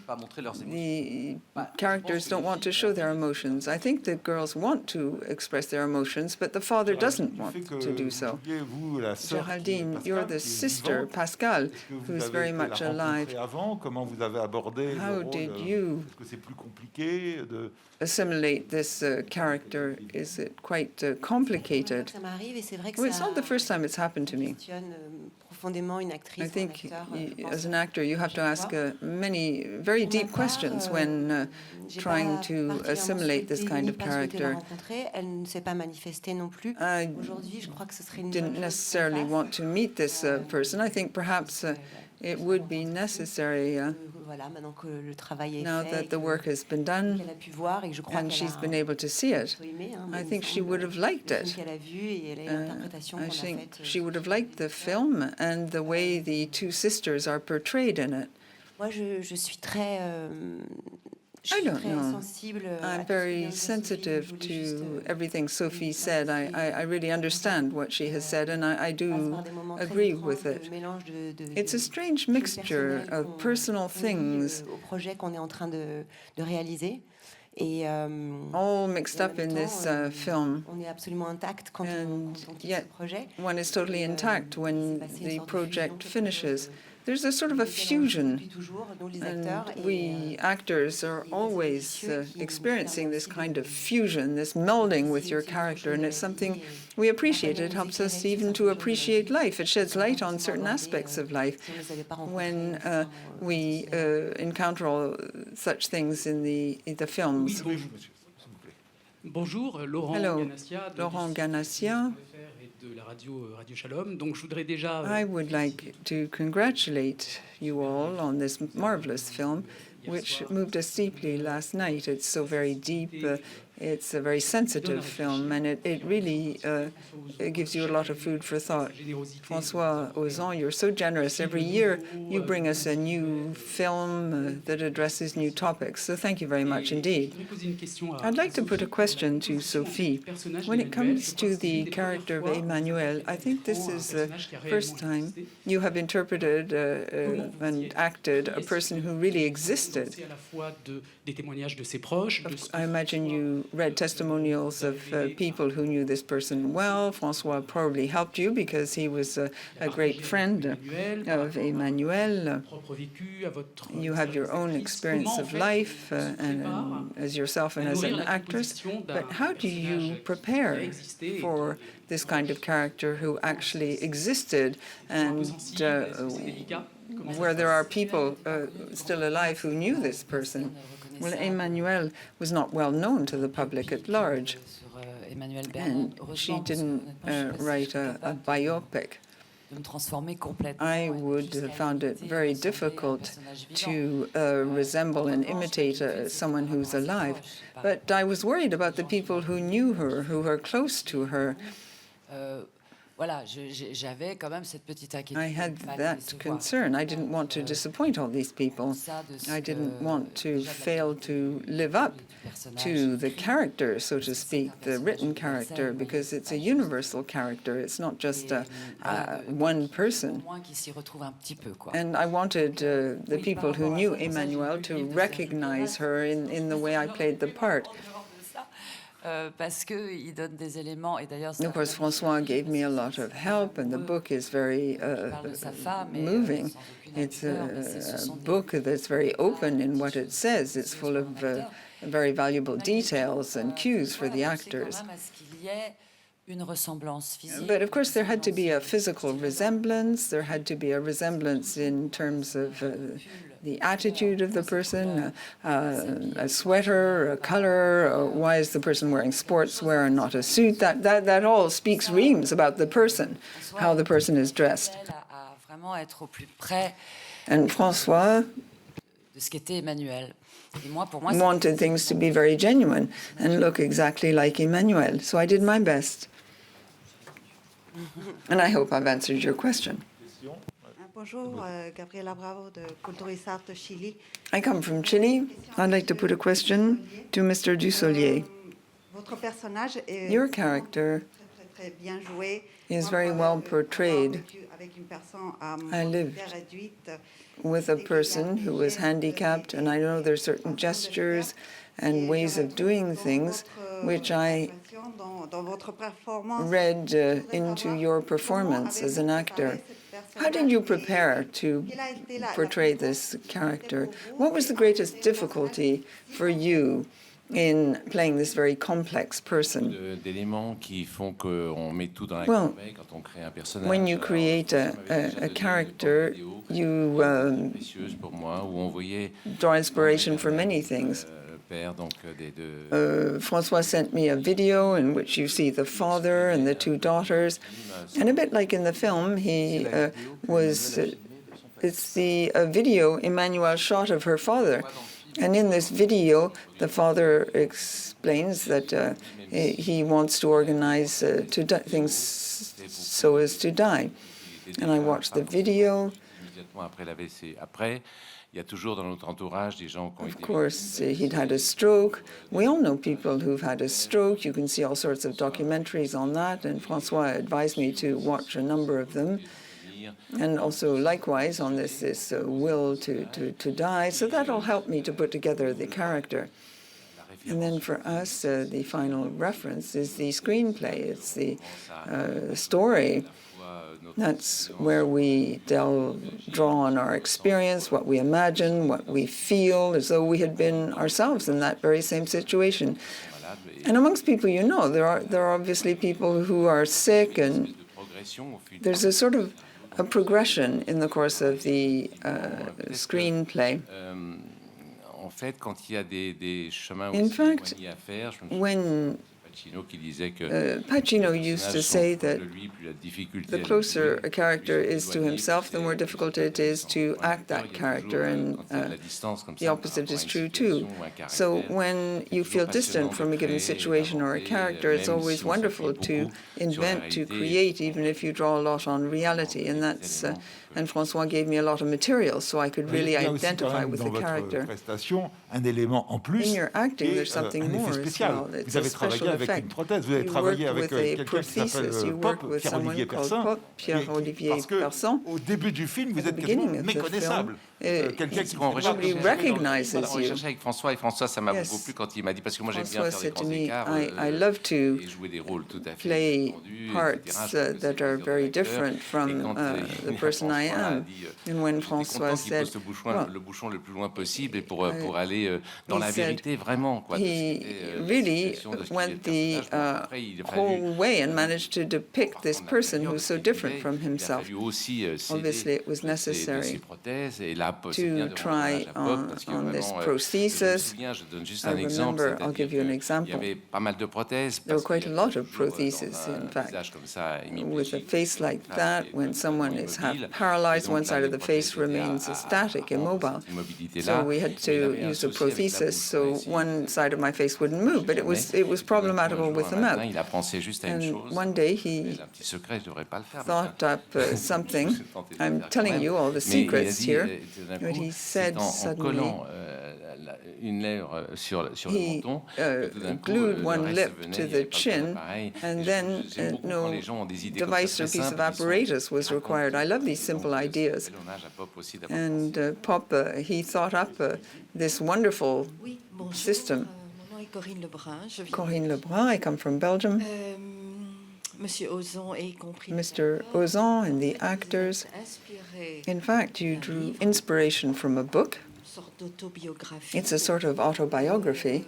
[SPEAKER 1] The characters don't want to show their emotions. I think the girls want to express their emotions, but the father doesn't want to do so. Geraldine, you're the sister, Pascal, who's very much alive. How did you assimilate this character? Is it quite complicated? Well, it's not the first time it's happened to me. I think as an actor, you have to ask many very deep questions when trying to assimilate this kind of character. I didn't necessarily want to meet this person. I think perhaps it would be necessary now that the work has been done and she's been able to see it. I think she would have liked it. I think she would have liked the film and the way the two sisters are portrayed in it. I don't know. I'm very sensitive to everything Sophie said. I really understand what she has said, and I do agree with it. It's a strange mixture of personal things all mixed up in this film. And yet one is totally intact when the project finishes. There's a sort of a fusion, and we actors are always experiencing this kind of fusion, this melding with your character, and it's something we appreciate. It helps us even to appreciate life. It sheds light on certain aspects of life when we encounter all such things in the films.
[SPEAKER 6] Bonjour, Laurent
[SPEAKER 1] Hello,
[SPEAKER 6] Ganassia,
[SPEAKER 1] Laurent Ganassia.
[SPEAKER 6] de la radio Shalom. Donc, je voudrais déjà.
[SPEAKER 1] I would like to congratulate you all on this marvelous film, which moved us deeply last night. It's so very deep. It's a very sensitive film, and it really it gives you a lot of food for thought. François Ozon, you're so generous. Every year you bring us a new film that addresses new topics. So thank you very much indeed. I'd like to put a question to Sophie. When it comes to the character of Emmanuel, I think this is the first time you have interpreted and acted a person who really existed. I imagine you read testimonials of people who knew this person well. François probably helped you because he was a great friend of Emmanuel. You have your own experience of life and as yourself and as an actress. But how do you prepare for this kind of character who actually existed and where there are people still alive who knew this person? Well, Emmanuel was not well known to the public at large, and she didn't write a biopic. I would have found it very difficult to resemble and imitate someone who's alive. But I was worried about the people who knew her, who were close to her. I had that concern. I didn't want to disappoint all these people. I didn't want to fail to live up to the character, so to speak, the written character, because it's a universal character. It's not just one person. And I wanted the people who knew Emmanuel to recognize her in the way I played the part. Of course, François gave me a lot of help, and the book is very moving. It's a book that's very open in what it says. It's full of very valuable details and cues for the actors. But of course, there had to be a physical resemblance. There had to be a resemblance in terms of the attitude of the person, a sweater, a color. Why is the person wearing sportswear and not a suit? That all speaks reams about the person, how the person is dressed. And François wanted things to be very genuine and look exactly like Emmanuel. So I did my best. And I hope I've answered your question.
[SPEAKER 7] Bonjour, Gabriela Bravo de Culturisart Chile.
[SPEAKER 1] I come from Chile. I'd like to put a question to Mr. Dussolier. Your character is very well portrayed. I lived with a person who was handicapped, and I know there are certain gestures and ways of doing things which I read into your performance as an actor. How did you prepare to portray this character? What was the greatest difficulty for you in playing this very complex person? Well, when you create a character, you draw inspiration for many things. François sent me a video in which you see the father and the two daughters. And a bit like in the film, it's the video Emmanuel shot of her father. And in this video, the father explains that he wants to organize things so as to die. And I watched the video. Of course, he'd had a stroke. We all know people who've had a stroke. You can see all sorts of documentaries on that, and François advised me to watch a number of them. And also, likewise, on this will to die. So that'll help me to put together the character. And then for us, the final reference is the screenplay. It's the story. That's where we draw on our experience, what we imagine, what we feel, as though we had been ourselves in that very same situation. And amongst people you know, there are obviously people who are sick, and there's a sort of a progression in the course of the screenplay. In fact, when Pacino used to say that the closer a character is to himself, the more difficult it is to act that character, and the opposite is true too. So when you feel distant from a given situation or a character, it's always wonderful to invent, to create, even if you draw a lot on reality, and that's and François gave me a lot of material so I could really identify with the character. In your acting, there's something more as well. It's a special effect.
[SPEAKER 8] une prothèse. Vous avez
[SPEAKER 1] You
[SPEAKER 8] travaillé
[SPEAKER 1] worked
[SPEAKER 8] avec
[SPEAKER 1] with a
[SPEAKER 8] quelqu'un qui s'appelle
[SPEAKER 1] prosthesis. You
[SPEAKER 8] Pop,
[SPEAKER 1] worked with someone
[SPEAKER 8] Pierre-Olivier
[SPEAKER 1] called
[SPEAKER 8] Persin.
[SPEAKER 1] Pop, Pierre-Olivier
[SPEAKER 8] Parce que
[SPEAKER 1] Persan.
[SPEAKER 8] au début du film, vous
[SPEAKER 1] At the
[SPEAKER 8] êtes quasiment
[SPEAKER 1] beginning of the
[SPEAKER 8] méconnaissable.
[SPEAKER 1] film,
[SPEAKER 8] Quelqu'un qui
[SPEAKER 1] nobody recognizes
[SPEAKER 3] On
[SPEAKER 1] you.
[SPEAKER 3] recherchait avec François, et François, ça m'a
[SPEAKER 1] Yes.
[SPEAKER 3] beaucoup plu quand il m'a dit, parce que moi j'aime bien
[SPEAKER 1] François
[SPEAKER 3] faire des
[SPEAKER 1] said to
[SPEAKER 3] grands
[SPEAKER 1] me,
[SPEAKER 3] écarts
[SPEAKER 1] I love to
[SPEAKER 3] et jouer des rôles tout à fait
[SPEAKER 1] play
[SPEAKER 3] tendus,
[SPEAKER 1] parts
[SPEAKER 3] etc. Je trouve que c'est
[SPEAKER 1] that are
[SPEAKER 3] le
[SPEAKER 1] very
[SPEAKER 3] directeur.
[SPEAKER 1] different
[SPEAKER 3] Et
[SPEAKER 1] from
[SPEAKER 3] quand,
[SPEAKER 1] the person I
[SPEAKER 3] François a
[SPEAKER 1] am.
[SPEAKER 3] dit,
[SPEAKER 1] And when
[SPEAKER 3] j'étais
[SPEAKER 1] François
[SPEAKER 3] content qu'il
[SPEAKER 1] said,
[SPEAKER 3] pose le bouchon le plus loin possible et pour aller dans
[SPEAKER 1] he
[SPEAKER 3] la
[SPEAKER 1] said
[SPEAKER 3] vérité vraiment, quoi, de ce
[SPEAKER 1] he
[SPEAKER 3] qu'était, la
[SPEAKER 1] really
[SPEAKER 3] situation, de ce
[SPEAKER 1] went
[SPEAKER 3] qu'était le
[SPEAKER 1] the
[SPEAKER 3] personnage. Bon, après, il a fallu
[SPEAKER 1] whole way and managed to depict this
[SPEAKER 3] apprendre la
[SPEAKER 1] person
[SPEAKER 3] période
[SPEAKER 1] who's so
[SPEAKER 3] qu'il
[SPEAKER 1] different
[SPEAKER 3] vivait.
[SPEAKER 1] from
[SPEAKER 3] Il a
[SPEAKER 1] himself.
[SPEAKER 3] fallu aussi
[SPEAKER 1] Obviously, it was
[SPEAKER 3] de ses
[SPEAKER 1] necessary
[SPEAKER 3] prothèses et là, c'est bien
[SPEAKER 1] to
[SPEAKER 3] de rendre
[SPEAKER 1] try
[SPEAKER 3] hommage à Pop, parce que
[SPEAKER 1] on this
[SPEAKER 3] vraiment, je me
[SPEAKER 1] prosthesis.
[SPEAKER 3] souviens, je donne juste
[SPEAKER 1] I
[SPEAKER 3] un exemple,
[SPEAKER 1] remember, I'll give you an
[SPEAKER 3] il y
[SPEAKER 1] example.
[SPEAKER 3] avait pas mal de prothèses.
[SPEAKER 1] There were
[SPEAKER 3] parce
[SPEAKER 1] quite
[SPEAKER 3] qu'il
[SPEAKER 1] a
[SPEAKER 3] y a
[SPEAKER 1] lot of
[SPEAKER 3] toujours,
[SPEAKER 1] prostheses,
[SPEAKER 3] dans un
[SPEAKER 1] in fact.
[SPEAKER 3] visage comme ça,
[SPEAKER 1] With a
[SPEAKER 3] hémiplégique,
[SPEAKER 1] face like
[SPEAKER 3] ça,
[SPEAKER 1] that,
[SPEAKER 3] c'est
[SPEAKER 1] when someone is half
[SPEAKER 3] immobile.
[SPEAKER 1] paralyzed,
[SPEAKER 3] Et donc,
[SPEAKER 1] one
[SPEAKER 3] là,
[SPEAKER 1] side
[SPEAKER 3] les
[SPEAKER 1] of the face
[SPEAKER 3] prothèses étaient
[SPEAKER 1] remains
[SPEAKER 3] à
[SPEAKER 1] static,
[SPEAKER 3] rendre
[SPEAKER 1] immobile.
[SPEAKER 3] cette immobilité-là.
[SPEAKER 1] So we had
[SPEAKER 3] Mais il
[SPEAKER 1] to
[SPEAKER 3] avait un
[SPEAKER 1] use a
[SPEAKER 3] souci avec la
[SPEAKER 1] prosthesis,
[SPEAKER 3] bouche,
[SPEAKER 1] so
[SPEAKER 3] on a essayé.
[SPEAKER 1] one side of my face wouldn't move, but it was problematical with the mouth.
[SPEAKER 3] Il a pensé juste à une
[SPEAKER 1] And
[SPEAKER 3] chose.
[SPEAKER 1] one day
[SPEAKER 3] C'est
[SPEAKER 1] he
[SPEAKER 3] un petit secret, je devrais pas le faire.
[SPEAKER 1] thought up something.
[SPEAKER 3] J'ai tenté de le
[SPEAKER 1] I'm
[SPEAKER 3] faire
[SPEAKER 1] telling
[SPEAKER 3] quand
[SPEAKER 1] you all the
[SPEAKER 3] même. Mais il a
[SPEAKER 1] secrets
[SPEAKER 3] dit,
[SPEAKER 1] here.
[SPEAKER 3] tout d'un
[SPEAKER 1] But
[SPEAKER 3] coup,
[SPEAKER 1] he
[SPEAKER 3] c'est
[SPEAKER 1] said
[SPEAKER 3] en
[SPEAKER 1] suddenly,
[SPEAKER 3] collant une lèvre sur le
[SPEAKER 1] he
[SPEAKER 3] menton, que tout d'un coup,
[SPEAKER 1] glued
[SPEAKER 3] le
[SPEAKER 1] one
[SPEAKER 3] reste
[SPEAKER 1] lip
[SPEAKER 3] venait,
[SPEAKER 1] to
[SPEAKER 3] il y avait
[SPEAKER 1] the
[SPEAKER 3] pas de
[SPEAKER 1] chin,
[SPEAKER 3] appareil.
[SPEAKER 1] and
[SPEAKER 3] Et
[SPEAKER 1] then
[SPEAKER 3] j'aime beaucoup quand
[SPEAKER 1] no
[SPEAKER 3] les gens ont des idées comme ça,
[SPEAKER 1] device or
[SPEAKER 3] très
[SPEAKER 1] piece of
[SPEAKER 3] simples, qui sont
[SPEAKER 1] apparatus was required. I love these
[SPEAKER 3] Donc,
[SPEAKER 1] simple ideas.
[SPEAKER 3] c'est l'hommage à Pop aussi d'avoir
[SPEAKER 1] And
[SPEAKER 3] pensé.
[SPEAKER 1] Pop, he thought up this wonderful
[SPEAKER 7] Oui, bonjour.
[SPEAKER 1] system.
[SPEAKER 7] Mon nom est Corinne Lebrun. Je viens
[SPEAKER 1] Corinne Lebrun, I come from Belgium.
[SPEAKER 7] Monsieur Ozon et y compris
[SPEAKER 1] Mr. Ozon and the actors.
[SPEAKER 7] inspiré
[SPEAKER 1] In fact, you drew inspiration from a book.
[SPEAKER 7] une sorte d'autobiographie.
[SPEAKER 1] It's a sort of autobiography.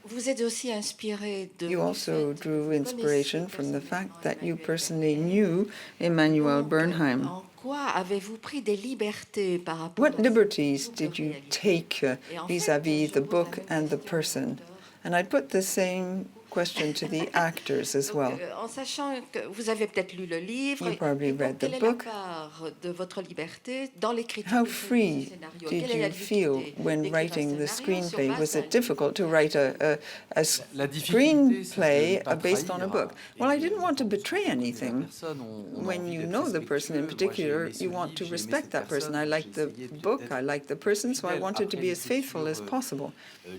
[SPEAKER 7] Vous êtes aussi inspiré de
[SPEAKER 1] You also drew inspiration from the fact that you personally knew Emmanuel Bernheim.
[SPEAKER 7] En quoi avez-vous pris des libertés par rapport
[SPEAKER 1] What
[SPEAKER 7] à
[SPEAKER 1] liberties did you take vis-à-vis the book and the person? And I put the same question to the actors as well.
[SPEAKER 7] En sachant que vous avez peut-être lu le livre,
[SPEAKER 1] You probably
[SPEAKER 7] et donc,
[SPEAKER 1] read the
[SPEAKER 7] quelle
[SPEAKER 1] book.
[SPEAKER 7] est la part de votre liberté dans l'écriture
[SPEAKER 1] How
[SPEAKER 7] du
[SPEAKER 1] free
[SPEAKER 7] scénario?
[SPEAKER 1] did
[SPEAKER 7] Quelle est la
[SPEAKER 1] you feel
[SPEAKER 7] difficulté
[SPEAKER 1] when
[SPEAKER 7] d'écrire un
[SPEAKER 1] writing the
[SPEAKER 7] scénario sur
[SPEAKER 1] screenplay?
[SPEAKER 7] base
[SPEAKER 1] Was
[SPEAKER 7] d'un
[SPEAKER 1] it difficult to write a
[SPEAKER 3] La difficulté, c'est
[SPEAKER 1] screenplay
[SPEAKER 3] de ne pas
[SPEAKER 1] based on a
[SPEAKER 3] trahir.
[SPEAKER 1] book? Well, I didn't want to betray
[SPEAKER 3] La
[SPEAKER 1] anything.
[SPEAKER 3] personne, on a
[SPEAKER 1] When
[SPEAKER 3] envie
[SPEAKER 1] you
[SPEAKER 3] d'être
[SPEAKER 1] know the person in
[SPEAKER 3] respectueux. Moi, j'ai
[SPEAKER 1] particular,
[SPEAKER 3] aimé ce
[SPEAKER 1] you want
[SPEAKER 3] livre,
[SPEAKER 1] to
[SPEAKER 3] j'ai aimé
[SPEAKER 1] respect
[SPEAKER 3] cette
[SPEAKER 1] that person. I
[SPEAKER 3] personne,
[SPEAKER 1] liked
[SPEAKER 3] j'ai
[SPEAKER 1] the
[SPEAKER 3] essayé de
[SPEAKER 1] book,
[SPEAKER 3] peut-être
[SPEAKER 1] I liked the person, so I
[SPEAKER 3] fidèle.
[SPEAKER 1] wanted to
[SPEAKER 3] Après,
[SPEAKER 1] be as faithful as
[SPEAKER 3] l'écriture,
[SPEAKER 1] possible.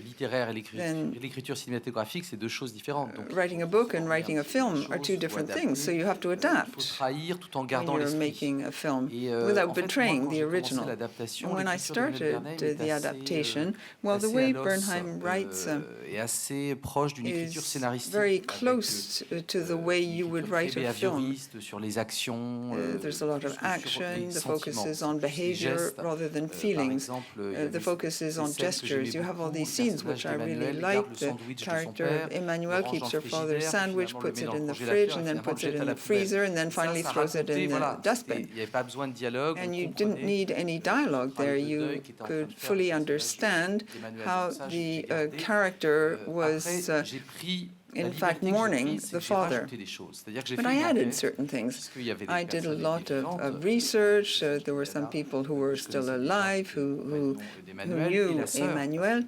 [SPEAKER 3] Littéraire et
[SPEAKER 1] Then-
[SPEAKER 3] l'écriture cinématographique, c'est deux choses différentes. Donc,
[SPEAKER 1] Writing a book and writing a film are two different things, so you have to
[SPEAKER 3] il faut
[SPEAKER 1] adapt
[SPEAKER 3] trahir tout en
[SPEAKER 1] when
[SPEAKER 3] gardant
[SPEAKER 1] you're
[SPEAKER 3] l'esprit.
[SPEAKER 1] making a film
[SPEAKER 3] Et,
[SPEAKER 1] without
[SPEAKER 3] en fait,
[SPEAKER 1] betraying
[SPEAKER 3] moi, quand
[SPEAKER 1] the
[SPEAKER 3] j'ai commencé
[SPEAKER 1] original.
[SPEAKER 3] l'adaptation,
[SPEAKER 1] And when I
[SPEAKER 3] l'écriture de
[SPEAKER 1] started
[SPEAKER 3] Bernheim est
[SPEAKER 1] the
[SPEAKER 3] assez,
[SPEAKER 1] adaptation, well, the
[SPEAKER 3] assez
[SPEAKER 1] way
[SPEAKER 3] à l'os,
[SPEAKER 1] Bernheim writes
[SPEAKER 3] est assez proche d'une écriture
[SPEAKER 1] is
[SPEAKER 3] scénaristique.
[SPEAKER 1] very
[SPEAKER 3] avec,
[SPEAKER 1] close to the way you would
[SPEAKER 3] écriture
[SPEAKER 1] write
[SPEAKER 3] très
[SPEAKER 1] a film.
[SPEAKER 3] behavioriste sur les actions.
[SPEAKER 1] There's a lot
[SPEAKER 3] plus
[SPEAKER 1] of
[SPEAKER 3] que sur
[SPEAKER 1] action,
[SPEAKER 3] les
[SPEAKER 1] the focus
[SPEAKER 3] sentiments,
[SPEAKER 1] is on
[SPEAKER 3] plus les
[SPEAKER 1] behavior
[SPEAKER 3] gestes.
[SPEAKER 1] rather than
[SPEAKER 3] Par
[SPEAKER 1] feelings.
[SPEAKER 3] exemple, il y avait
[SPEAKER 1] The focus is
[SPEAKER 3] ces
[SPEAKER 1] on
[SPEAKER 3] scènes que j'aimais
[SPEAKER 1] gestures. You have all
[SPEAKER 3] beaucoup,
[SPEAKER 1] these
[SPEAKER 3] le
[SPEAKER 1] scenes which I
[SPEAKER 3] personnage
[SPEAKER 1] really
[SPEAKER 3] d'Emmanuel garde
[SPEAKER 1] like.
[SPEAKER 3] le
[SPEAKER 1] The
[SPEAKER 3] sandwich de son
[SPEAKER 1] character
[SPEAKER 3] père,
[SPEAKER 1] of Emmanuel
[SPEAKER 3] le
[SPEAKER 1] keeps
[SPEAKER 3] range
[SPEAKER 1] her
[SPEAKER 3] dans le
[SPEAKER 1] father's
[SPEAKER 3] frigidaire,
[SPEAKER 1] sandwich,
[SPEAKER 3] finalement, le
[SPEAKER 1] puts
[SPEAKER 3] met
[SPEAKER 1] it
[SPEAKER 3] dans le
[SPEAKER 1] in the
[SPEAKER 3] congélateur,
[SPEAKER 1] fridge,
[SPEAKER 3] et
[SPEAKER 1] and then
[SPEAKER 3] finalement, le
[SPEAKER 1] puts it
[SPEAKER 3] jette à
[SPEAKER 1] in
[SPEAKER 3] la
[SPEAKER 1] the freezer,
[SPEAKER 3] poubelle.
[SPEAKER 1] and then finally
[SPEAKER 3] Ça
[SPEAKER 1] throws it
[SPEAKER 3] racontait,
[SPEAKER 1] in
[SPEAKER 3] voilà,
[SPEAKER 1] the dustbin.
[SPEAKER 3] il n'y avait pas besoin de dialogue.
[SPEAKER 1] And
[SPEAKER 3] on
[SPEAKER 1] you
[SPEAKER 3] comprenait.
[SPEAKER 1] didn't need any dialogue there.
[SPEAKER 3] Parlait de
[SPEAKER 1] You
[SPEAKER 3] deuil qu'était en train de
[SPEAKER 1] could
[SPEAKER 3] faire
[SPEAKER 1] fully
[SPEAKER 3] le personnage
[SPEAKER 1] understand
[SPEAKER 3] d'Emmanuel.
[SPEAKER 1] how
[SPEAKER 3] Donc ça, j'ai
[SPEAKER 1] the
[SPEAKER 3] gardé.
[SPEAKER 1] character was
[SPEAKER 3] Après, j'ai pris la
[SPEAKER 1] in fact
[SPEAKER 3] liberté que j'ai
[SPEAKER 1] mourning
[SPEAKER 3] prise, c'est
[SPEAKER 1] the
[SPEAKER 3] que j'ai
[SPEAKER 1] father.
[SPEAKER 3] rajouté des choses. C'est-à-dire que j'ai
[SPEAKER 1] But
[SPEAKER 3] fait
[SPEAKER 1] I
[SPEAKER 3] une
[SPEAKER 1] added
[SPEAKER 3] enquête,
[SPEAKER 1] certain things.
[SPEAKER 3] puisqu'il y avait des
[SPEAKER 1] I did a
[SPEAKER 3] personnalités
[SPEAKER 1] lot
[SPEAKER 3] différentes,
[SPEAKER 1] of research. There were
[SPEAKER 3] qui
[SPEAKER 1] some
[SPEAKER 3] étaient là,
[SPEAKER 1] people who were
[SPEAKER 3] je
[SPEAKER 1] still
[SPEAKER 3] connaissais déjà,
[SPEAKER 1] alive,
[SPEAKER 3] qui étaient
[SPEAKER 1] who
[SPEAKER 3] d'Emmanuel, et
[SPEAKER 1] knew
[SPEAKER 3] la sœur.
[SPEAKER 1] Emmanuel,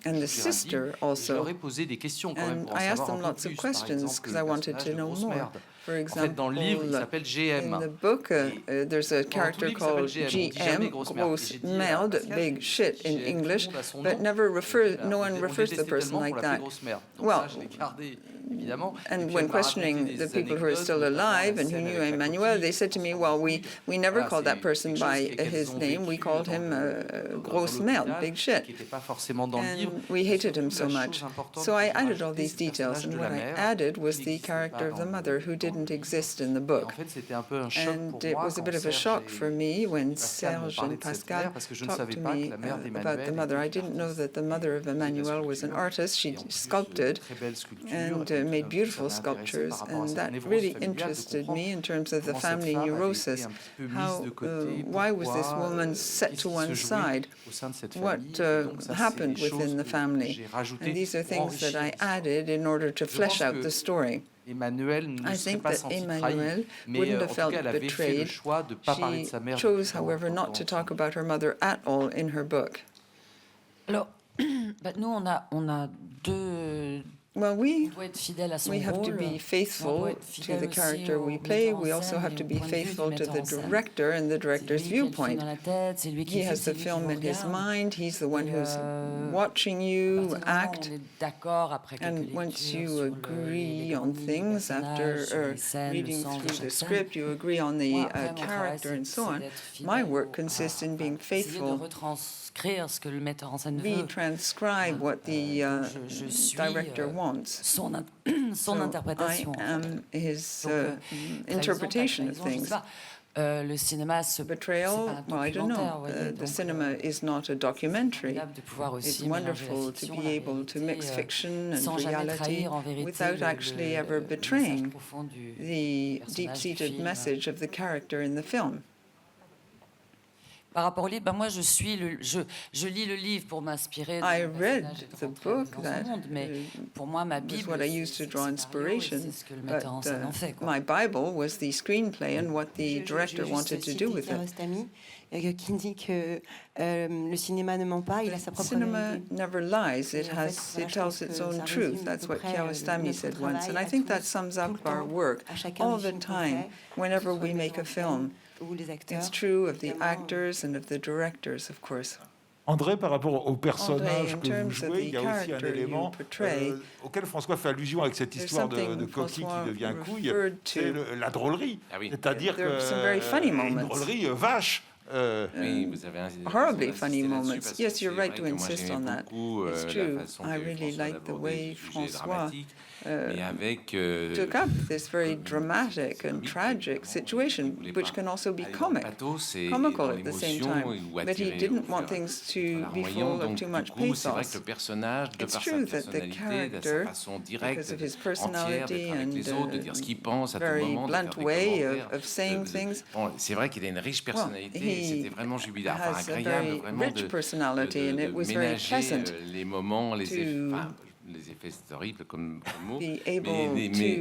[SPEAKER 1] and the
[SPEAKER 3] Géraldine.
[SPEAKER 1] sister
[SPEAKER 3] Je leur
[SPEAKER 1] also.
[SPEAKER 3] ai posé des questions quand même
[SPEAKER 1] And
[SPEAKER 3] pour en
[SPEAKER 1] I asked
[SPEAKER 3] savoir
[SPEAKER 1] them
[SPEAKER 3] un peu
[SPEAKER 1] lots of
[SPEAKER 3] plus. Par
[SPEAKER 1] questions
[SPEAKER 3] exemple,
[SPEAKER 1] because
[SPEAKER 3] le
[SPEAKER 1] I wanted
[SPEAKER 3] personnage
[SPEAKER 1] to
[SPEAKER 3] de
[SPEAKER 1] know
[SPEAKER 3] Grosse
[SPEAKER 1] more.
[SPEAKER 3] Merde.
[SPEAKER 1] For
[SPEAKER 3] En fait, dans le livre, il
[SPEAKER 1] example,
[SPEAKER 3] s'appelle
[SPEAKER 1] in
[SPEAKER 3] GM.
[SPEAKER 1] the book, there's a character
[SPEAKER 3] livre, il s'appelle
[SPEAKER 1] called
[SPEAKER 3] GM. On dit jamais
[SPEAKER 1] GM,
[SPEAKER 3] grosse merde.
[SPEAKER 1] gross
[SPEAKER 3] Et j'ai dit à
[SPEAKER 1] merde,
[SPEAKER 3] Pascal,
[SPEAKER 1] big shit in
[SPEAKER 3] GM,
[SPEAKER 1] English,
[SPEAKER 3] tout le monde a son
[SPEAKER 1] but
[SPEAKER 3] nom.
[SPEAKER 1] never refers,
[SPEAKER 3] Voilà,
[SPEAKER 1] no
[SPEAKER 3] on
[SPEAKER 1] one
[SPEAKER 3] le
[SPEAKER 1] refers to the
[SPEAKER 3] détestait
[SPEAKER 1] person
[SPEAKER 3] tellement qu'on
[SPEAKER 1] like
[SPEAKER 3] l'appelait
[SPEAKER 1] that.
[SPEAKER 3] grosse merde. Donc
[SPEAKER 1] Well,
[SPEAKER 3] ça, je l'ai gardé, évidemment. Et
[SPEAKER 1] And
[SPEAKER 3] puis
[SPEAKER 1] when
[SPEAKER 3] elle m'a raconté
[SPEAKER 1] questioning
[SPEAKER 3] des
[SPEAKER 1] the people who are
[SPEAKER 3] anecdotes,
[SPEAKER 1] still
[SPEAKER 3] notamment
[SPEAKER 1] alive
[SPEAKER 3] la
[SPEAKER 1] and who
[SPEAKER 3] scène
[SPEAKER 1] knew
[SPEAKER 3] avec la
[SPEAKER 1] Emmanuel,
[SPEAKER 3] coquille.
[SPEAKER 1] they said to me, well, we never
[SPEAKER 3] Voilà,
[SPEAKER 1] called that
[SPEAKER 3] c'est
[SPEAKER 1] person
[SPEAKER 3] quelque chose
[SPEAKER 1] by
[SPEAKER 3] qu'elles
[SPEAKER 1] his
[SPEAKER 3] ont
[SPEAKER 1] name. We
[SPEAKER 3] vécu
[SPEAKER 1] called
[SPEAKER 3] dans
[SPEAKER 1] him
[SPEAKER 3] dans
[SPEAKER 1] gross
[SPEAKER 3] l'hôpital,
[SPEAKER 1] merde, big shit.
[SPEAKER 3] qui n'était pas forcément dans le livre.
[SPEAKER 1] And we hated him so
[SPEAKER 3] Surtout, la
[SPEAKER 1] much.
[SPEAKER 3] chose importante
[SPEAKER 1] So
[SPEAKER 3] que
[SPEAKER 1] I
[SPEAKER 3] j'ai
[SPEAKER 1] added all
[SPEAKER 3] rajouté,
[SPEAKER 1] these
[SPEAKER 3] c'est le
[SPEAKER 1] details,
[SPEAKER 3] personnage
[SPEAKER 1] and
[SPEAKER 3] de
[SPEAKER 1] what
[SPEAKER 3] la
[SPEAKER 1] I
[SPEAKER 3] mère,
[SPEAKER 1] added was
[SPEAKER 3] qui
[SPEAKER 1] the
[SPEAKER 3] n'existait
[SPEAKER 1] character
[SPEAKER 3] pas
[SPEAKER 1] of the
[SPEAKER 3] dans le-
[SPEAKER 1] mother who
[SPEAKER 3] dans le
[SPEAKER 1] didn't
[SPEAKER 3] livre.
[SPEAKER 1] exist in the
[SPEAKER 3] Et
[SPEAKER 1] book.
[SPEAKER 3] en fait, c'était un peu un choc
[SPEAKER 1] And
[SPEAKER 3] pour
[SPEAKER 1] it
[SPEAKER 3] moi
[SPEAKER 1] was a
[SPEAKER 3] quand
[SPEAKER 1] bit of a
[SPEAKER 3] Serge
[SPEAKER 1] shock
[SPEAKER 3] et
[SPEAKER 1] for me when
[SPEAKER 3] Pascal m'ont
[SPEAKER 1] Serge
[SPEAKER 3] parlé
[SPEAKER 1] and
[SPEAKER 3] de cette
[SPEAKER 1] Pascal
[SPEAKER 3] mère, parce que je ne
[SPEAKER 1] talked
[SPEAKER 3] savais
[SPEAKER 1] to
[SPEAKER 3] pas
[SPEAKER 1] me
[SPEAKER 3] que la mère
[SPEAKER 1] about
[SPEAKER 3] d'Emmanuel
[SPEAKER 1] the mother. I
[SPEAKER 3] était
[SPEAKER 1] didn't know
[SPEAKER 3] artiste.
[SPEAKER 1] that the mother of
[SPEAKER 3] Et la
[SPEAKER 1] Emmanuel was an
[SPEAKER 3] sculpture,
[SPEAKER 1] artist. She
[SPEAKER 3] et en plus,
[SPEAKER 1] sculpted
[SPEAKER 3] très belle sculpture,
[SPEAKER 1] and
[SPEAKER 3] et puis,
[SPEAKER 1] made
[SPEAKER 3] ça
[SPEAKER 1] beautiful
[SPEAKER 3] m'avait intéressé
[SPEAKER 1] sculptures,
[SPEAKER 3] par rapport à
[SPEAKER 1] and
[SPEAKER 3] cette
[SPEAKER 1] that
[SPEAKER 3] névrose
[SPEAKER 1] really
[SPEAKER 3] familiale, de
[SPEAKER 1] interested
[SPEAKER 3] comprendre
[SPEAKER 1] me in terms of the
[SPEAKER 3] comment cette
[SPEAKER 1] family
[SPEAKER 3] femme avait été
[SPEAKER 1] neurosis.
[SPEAKER 3] un petit peu mise
[SPEAKER 1] How,
[SPEAKER 3] de côté,
[SPEAKER 1] why was this
[SPEAKER 3] pourquoi,
[SPEAKER 1] woman set
[SPEAKER 3] qu'est-ce
[SPEAKER 1] to
[SPEAKER 3] qui
[SPEAKER 1] one
[SPEAKER 3] se jouait
[SPEAKER 1] side?
[SPEAKER 3] au sein de cette
[SPEAKER 1] What
[SPEAKER 3] famille. Et donc, ça, c'est
[SPEAKER 1] happened
[SPEAKER 3] des choses
[SPEAKER 1] within the
[SPEAKER 3] que
[SPEAKER 1] family?
[SPEAKER 3] j'ai rajoutées
[SPEAKER 1] And these are
[SPEAKER 3] pour
[SPEAKER 1] things that I
[SPEAKER 3] enrichir l'histoire.
[SPEAKER 1] added in order to
[SPEAKER 3] Je
[SPEAKER 1] flesh
[SPEAKER 3] pense
[SPEAKER 1] out
[SPEAKER 3] que
[SPEAKER 1] the story.
[SPEAKER 3] Emmanuel ne
[SPEAKER 1] I
[SPEAKER 3] se serait
[SPEAKER 1] think
[SPEAKER 3] pas
[SPEAKER 1] that
[SPEAKER 3] senti trahi,
[SPEAKER 1] Emmanuel
[SPEAKER 3] mais
[SPEAKER 1] wouldn't
[SPEAKER 3] en
[SPEAKER 1] have
[SPEAKER 3] tout
[SPEAKER 1] felt
[SPEAKER 3] cas, elle avait fait le
[SPEAKER 1] betrayed.
[SPEAKER 3] choix de ne pas parler de
[SPEAKER 1] She
[SPEAKER 3] sa mère.
[SPEAKER 1] chose, however, not to talk about her mother at all in her book.
[SPEAKER 5] Alors, bah, nous, on a
[SPEAKER 1] Well,
[SPEAKER 5] On doit être fidèle à son
[SPEAKER 1] we have to
[SPEAKER 5] rôle.
[SPEAKER 1] be
[SPEAKER 5] On doit
[SPEAKER 1] faithful
[SPEAKER 5] être
[SPEAKER 1] to
[SPEAKER 5] fidèle
[SPEAKER 1] the
[SPEAKER 5] aussi
[SPEAKER 1] character
[SPEAKER 5] au
[SPEAKER 1] we play.
[SPEAKER 5] metteur en
[SPEAKER 1] We also
[SPEAKER 5] scène
[SPEAKER 1] have
[SPEAKER 5] et
[SPEAKER 1] to
[SPEAKER 5] au
[SPEAKER 1] be
[SPEAKER 5] point de vue du
[SPEAKER 1] faithful to
[SPEAKER 5] metteur
[SPEAKER 1] the
[SPEAKER 5] en scène.
[SPEAKER 1] director and the
[SPEAKER 5] C'est
[SPEAKER 1] director's
[SPEAKER 5] lui qui a le film
[SPEAKER 1] viewpoint.
[SPEAKER 5] dans la tête, c'est lui qui
[SPEAKER 1] He
[SPEAKER 5] fait,
[SPEAKER 1] has
[SPEAKER 5] c'est
[SPEAKER 1] the
[SPEAKER 5] lui qui
[SPEAKER 1] film
[SPEAKER 5] vous
[SPEAKER 1] in his
[SPEAKER 5] regarde.
[SPEAKER 1] mind. He's the one
[SPEAKER 5] Et,
[SPEAKER 1] who's
[SPEAKER 5] à
[SPEAKER 1] watching
[SPEAKER 5] partir
[SPEAKER 1] you
[SPEAKER 5] du moment où
[SPEAKER 1] act.
[SPEAKER 5] on est d'accord après quelques
[SPEAKER 1] And
[SPEAKER 5] lectures
[SPEAKER 1] once
[SPEAKER 5] sur
[SPEAKER 1] you
[SPEAKER 5] les
[SPEAKER 1] agree on
[SPEAKER 5] grandes lignes, les
[SPEAKER 1] things after
[SPEAKER 5] personnages, sur les scènes, le
[SPEAKER 1] reading
[SPEAKER 5] sens de
[SPEAKER 1] through the
[SPEAKER 5] chaque scène,
[SPEAKER 1] script, you agree on the
[SPEAKER 5] moi, après, mon travail,
[SPEAKER 1] character and so on.
[SPEAKER 5] d'être
[SPEAKER 1] My
[SPEAKER 5] fidèle
[SPEAKER 1] work consists in being
[SPEAKER 5] essayer de
[SPEAKER 1] faithful,
[SPEAKER 5] retranscrire ce que le metteur en scène veut.
[SPEAKER 1] retranscribe what the
[SPEAKER 5] je suis,
[SPEAKER 1] director wants.
[SPEAKER 5] son
[SPEAKER 1] So
[SPEAKER 5] interprétation.
[SPEAKER 1] I
[SPEAKER 5] en fait.
[SPEAKER 1] am his
[SPEAKER 5] Donc,
[SPEAKER 1] interpretation of
[SPEAKER 5] trahison, je sais
[SPEAKER 1] things.
[SPEAKER 5] pas. Le cinéma, c'est pas
[SPEAKER 1] Betrayal,
[SPEAKER 5] un
[SPEAKER 1] well, I don't
[SPEAKER 5] documentaire,
[SPEAKER 1] know.
[SPEAKER 5] vous voyez,
[SPEAKER 1] The
[SPEAKER 5] donc,
[SPEAKER 1] cinema is not a documentary.
[SPEAKER 5] formidable de pouvoir
[SPEAKER 1] It's
[SPEAKER 5] aussi mélanger la
[SPEAKER 1] wonderful to
[SPEAKER 5] fiction,
[SPEAKER 1] be
[SPEAKER 5] la
[SPEAKER 1] able to
[SPEAKER 5] réalité,
[SPEAKER 1] mix fiction and
[SPEAKER 5] sans jamais
[SPEAKER 1] reality
[SPEAKER 5] trahir en vérité
[SPEAKER 1] without actually ever
[SPEAKER 5] message
[SPEAKER 1] betraying
[SPEAKER 5] profond du
[SPEAKER 1] the
[SPEAKER 5] personnage du
[SPEAKER 1] deep-seated
[SPEAKER 5] film.
[SPEAKER 1] message of the character in the film.
[SPEAKER 5] Par rapport au livre, ben moi je lis le livre pour m'inspirer de
[SPEAKER 1] I
[SPEAKER 5] mon
[SPEAKER 1] read
[SPEAKER 5] personnage et de
[SPEAKER 1] the
[SPEAKER 5] rentrer
[SPEAKER 1] book
[SPEAKER 5] dans
[SPEAKER 1] that
[SPEAKER 5] son monde, mais pour moi ma
[SPEAKER 1] was
[SPEAKER 5] Bible
[SPEAKER 1] what I
[SPEAKER 5] c'est
[SPEAKER 1] used to
[SPEAKER 5] le
[SPEAKER 1] draw
[SPEAKER 5] scénario et
[SPEAKER 1] inspiration,
[SPEAKER 5] c'est ce que le metteur en
[SPEAKER 1] but
[SPEAKER 5] scène en fait, quoi.
[SPEAKER 1] my Bible was the screenplay and what the director wanted to do with it.
[SPEAKER 8] Kiarostami, qui dit que le cinéma ne ment pas, il a sa propre
[SPEAKER 1] Cinema
[SPEAKER 8] vérité.
[SPEAKER 1] never lies.
[SPEAKER 8] Et en fait, voilà,
[SPEAKER 1] It
[SPEAKER 8] je pense
[SPEAKER 1] tells its
[SPEAKER 8] que
[SPEAKER 1] own
[SPEAKER 8] ça
[SPEAKER 1] truth.
[SPEAKER 8] résume
[SPEAKER 1] That's
[SPEAKER 8] à peu
[SPEAKER 1] what
[SPEAKER 8] près,
[SPEAKER 1] Kiarostami
[SPEAKER 8] notre
[SPEAKER 1] said once, and I
[SPEAKER 8] travail
[SPEAKER 1] think
[SPEAKER 8] à
[SPEAKER 1] that
[SPEAKER 8] tous,
[SPEAKER 1] sums
[SPEAKER 8] tout
[SPEAKER 1] up
[SPEAKER 8] le
[SPEAKER 1] our
[SPEAKER 8] temps,
[SPEAKER 1] work
[SPEAKER 8] à chacun
[SPEAKER 1] all
[SPEAKER 8] des
[SPEAKER 1] the
[SPEAKER 8] films qu'on
[SPEAKER 1] time.
[SPEAKER 8] fait,
[SPEAKER 1] Whenever
[SPEAKER 8] que ce soit
[SPEAKER 1] we
[SPEAKER 8] les
[SPEAKER 1] make a
[SPEAKER 8] metteurs en
[SPEAKER 1] film,
[SPEAKER 8] scène ou les acteurs,
[SPEAKER 1] it's true of the
[SPEAKER 8] évidemment.
[SPEAKER 1] actors and of the directors, of course.
[SPEAKER 9] André, par rapport au personnage
[SPEAKER 1] in
[SPEAKER 9] que vous
[SPEAKER 1] terms of
[SPEAKER 9] jouez,
[SPEAKER 1] the
[SPEAKER 9] il y a aussi un
[SPEAKER 1] character you
[SPEAKER 9] élément
[SPEAKER 1] portray,
[SPEAKER 9] auquel François fait allusion avec cette
[SPEAKER 1] there's
[SPEAKER 9] histoire de
[SPEAKER 1] something
[SPEAKER 9] coquille
[SPEAKER 1] François
[SPEAKER 9] qui devient couille,
[SPEAKER 1] referred
[SPEAKER 9] c'est
[SPEAKER 1] to.
[SPEAKER 9] la drôlerie.
[SPEAKER 3] Ah oui.
[SPEAKER 9] C'est-à-dire
[SPEAKER 1] There are some very funny
[SPEAKER 9] une
[SPEAKER 1] moments.
[SPEAKER 9] drôlerie vache.
[SPEAKER 3] Oui, vous avez
[SPEAKER 1] horribly
[SPEAKER 3] raison
[SPEAKER 1] funny
[SPEAKER 3] d'insister
[SPEAKER 1] moments.
[SPEAKER 3] là-dessus, parce que
[SPEAKER 1] Yes, you're
[SPEAKER 3] c'est
[SPEAKER 1] right
[SPEAKER 3] vrai
[SPEAKER 1] to
[SPEAKER 3] que moi,
[SPEAKER 1] insist
[SPEAKER 3] j'aimais
[SPEAKER 1] on that.
[SPEAKER 3] beaucoup,
[SPEAKER 1] It's
[SPEAKER 3] la
[SPEAKER 1] true.
[SPEAKER 3] façon
[SPEAKER 1] I
[SPEAKER 3] que
[SPEAKER 1] really
[SPEAKER 3] François
[SPEAKER 1] like the
[SPEAKER 3] l'abordait,
[SPEAKER 1] way
[SPEAKER 3] du sujet
[SPEAKER 1] François
[SPEAKER 3] dramatique, mais avec
[SPEAKER 1] took up this very dramatic and tragic situation, which can also be comical at the same time. But he didn't want things to be full of too much
[SPEAKER 3] C'est vrai que
[SPEAKER 1] pathos.
[SPEAKER 3] le personnage, de
[SPEAKER 1] It's
[SPEAKER 3] par sa
[SPEAKER 1] true that the
[SPEAKER 3] personnalité, de sa
[SPEAKER 1] character,
[SPEAKER 3] façon directe,
[SPEAKER 1] because of his
[SPEAKER 3] entière
[SPEAKER 1] personality
[SPEAKER 3] d'être avec
[SPEAKER 1] and
[SPEAKER 3] les autres, de dire ce qu'il pense à tout
[SPEAKER 1] very
[SPEAKER 3] moment, de faire
[SPEAKER 1] blunt
[SPEAKER 3] des
[SPEAKER 1] way
[SPEAKER 3] commentaires.
[SPEAKER 1] of saying things.
[SPEAKER 3] Bon, c'est vrai qu'il a une riche personnalité, et
[SPEAKER 1] he
[SPEAKER 3] c'était vraiment jubilaire, enfin,
[SPEAKER 1] has a
[SPEAKER 3] agréable
[SPEAKER 1] very
[SPEAKER 3] vraiment
[SPEAKER 1] rich personality, and it was very
[SPEAKER 3] ménager
[SPEAKER 1] pleasant
[SPEAKER 3] les moments, les effets,
[SPEAKER 1] to
[SPEAKER 3] enfin, les effets c'est horrible comme mot,
[SPEAKER 1] be able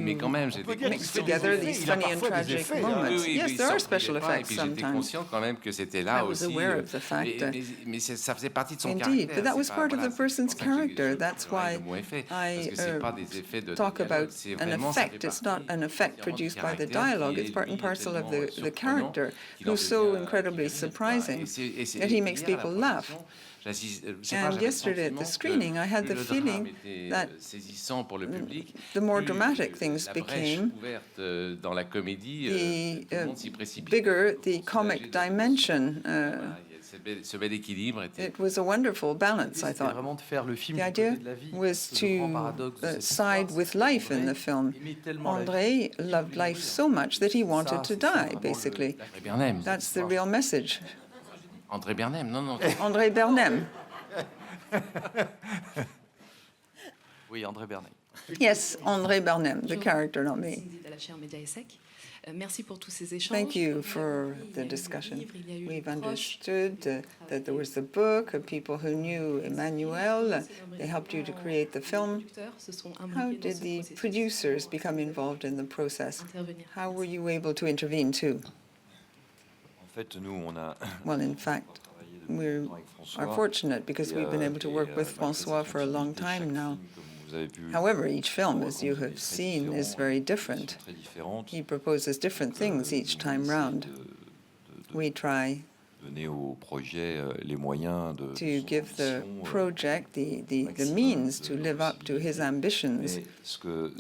[SPEAKER 3] mais quand même, j'étais
[SPEAKER 9] dire
[SPEAKER 1] mix
[SPEAKER 9] qu'il
[SPEAKER 1] together
[SPEAKER 9] fait des
[SPEAKER 1] these
[SPEAKER 9] effets, il a
[SPEAKER 1] funny and
[SPEAKER 9] parfois des
[SPEAKER 1] tragic
[SPEAKER 9] effets, hein.
[SPEAKER 1] moments.
[SPEAKER 3] Oui,
[SPEAKER 1] Yes,
[SPEAKER 3] il
[SPEAKER 1] there
[SPEAKER 3] s'en
[SPEAKER 1] are special
[SPEAKER 3] privait pas, et
[SPEAKER 1] effects
[SPEAKER 3] puis j'étais
[SPEAKER 1] sometimes.
[SPEAKER 3] conscient quand même que c'était là
[SPEAKER 1] I was
[SPEAKER 3] aussi.
[SPEAKER 1] aware of the fact that-
[SPEAKER 3] Mais ça faisait partie de son
[SPEAKER 1] Indeed,
[SPEAKER 3] caractère.
[SPEAKER 1] but that was
[SPEAKER 3] c'est pas-
[SPEAKER 1] part of
[SPEAKER 3] voilà,
[SPEAKER 1] the
[SPEAKER 3] c'est
[SPEAKER 1] person's
[SPEAKER 3] pour ça que
[SPEAKER 1] character.
[SPEAKER 3] je
[SPEAKER 1] That's
[SPEAKER 3] travaille
[SPEAKER 1] why
[SPEAKER 3] le mot effet,
[SPEAKER 1] I
[SPEAKER 3] parce que c'est pas des effets de
[SPEAKER 1] talk
[SPEAKER 3] dialogue,
[SPEAKER 1] about
[SPEAKER 3] c'est
[SPEAKER 1] an
[SPEAKER 3] vraiment, ça fait
[SPEAKER 1] effect. It's
[SPEAKER 3] partie
[SPEAKER 1] not an effect
[SPEAKER 3] entièrement du
[SPEAKER 1] produced by the
[SPEAKER 3] caractère
[SPEAKER 1] dialogue.
[SPEAKER 3] qui
[SPEAKER 1] It's
[SPEAKER 3] est,
[SPEAKER 1] part and
[SPEAKER 3] lui,
[SPEAKER 1] parcel of
[SPEAKER 3] tellement
[SPEAKER 1] the
[SPEAKER 3] surprenant
[SPEAKER 1] character,
[SPEAKER 3] qu'il en
[SPEAKER 1] who's so
[SPEAKER 3] devient
[SPEAKER 1] incredibly
[SPEAKER 3] irrésistible,
[SPEAKER 1] surprising
[SPEAKER 3] et c'est-
[SPEAKER 1] that he
[SPEAKER 3] hier,
[SPEAKER 1] makes
[SPEAKER 3] à la
[SPEAKER 1] people laugh.
[SPEAKER 3] projection, j'assiste- je sais pas,
[SPEAKER 1] And
[SPEAKER 3] j'avais le
[SPEAKER 1] yesterday at the
[SPEAKER 3] sentiment que
[SPEAKER 1] screening, I had
[SPEAKER 3] plus
[SPEAKER 1] the
[SPEAKER 3] le
[SPEAKER 1] feeling
[SPEAKER 3] drame était,
[SPEAKER 1] that
[SPEAKER 3] saisissant pour le public,
[SPEAKER 1] the more
[SPEAKER 3] plus
[SPEAKER 1] dramatic things
[SPEAKER 3] la brèche
[SPEAKER 1] became,
[SPEAKER 3] ouverte dans la comédie,
[SPEAKER 1] the
[SPEAKER 3] tout le monde s'y précipite.
[SPEAKER 1] bigger the
[SPEAKER 3] Pour
[SPEAKER 1] comic
[SPEAKER 3] soulager
[SPEAKER 1] dimension.
[SPEAKER 3] Voilà, il y a ce bel équilibre était
[SPEAKER 1] It was a wonderful balance, I
[SPEAKER 10] C'était
[SPEAKER 1] thought.
[SPEAKER 10] vraiment de faire le film
[SPEAKER 1] The
[SPEAKER 10] du
[SPEAKER 1] idea
[SPEAKER 10] côté de la vie.
[SPEAKER 1] was
[SPEAKER 10] Parce que le grand
[SPEAKER 1] to
[SPEAKER 10] paradoxe de cette
[SPEAKER 1] side
[SPEAKER 10] histoire,
[SPEAKER 1] with
[SPEAKER 10] c'est
[SPEAKER 1] life in
[SPEAKER 10] qu'André
[SPEAKER 1] the film.
[SPEAKER 10] aimait tellement la vie
[SPEAKER 1] André loved life so much that he wanted to die, basically.
[SPEAKER 3] André Bernheim.
[SPEAKER 1] That's the real message.
[SPEAKER 3] André Bernheim, non.
[SPEAKER 1] André Bernheim.
[SPEAKER 10] Oui, André Bernay.
[SPEAKER 1] Yes, André Bernheim, the character, not me.
[SPEAKER 11] De la chaire Média ESSEC. Merci pour tous ces échanges.
[SPEAKER 1] Thank you for the discussion. We've understood that there was the book, people who knew Emmanuel. They helped you to create the film. How did the producers become involved in the process? How were you able to intervene too?
[SPEAKER 12] En fait, nous, on a
[SPEAKER 1] Well, in fact, we are fortunate because we've been able to work with François for a long time now. However, each film, as you have seen, is very different. He proposes different things each time round. We try
[SPEAKER 12] donner au projet les moyens de
[SPEAKER 1] to give the project the means to live up to his ambitions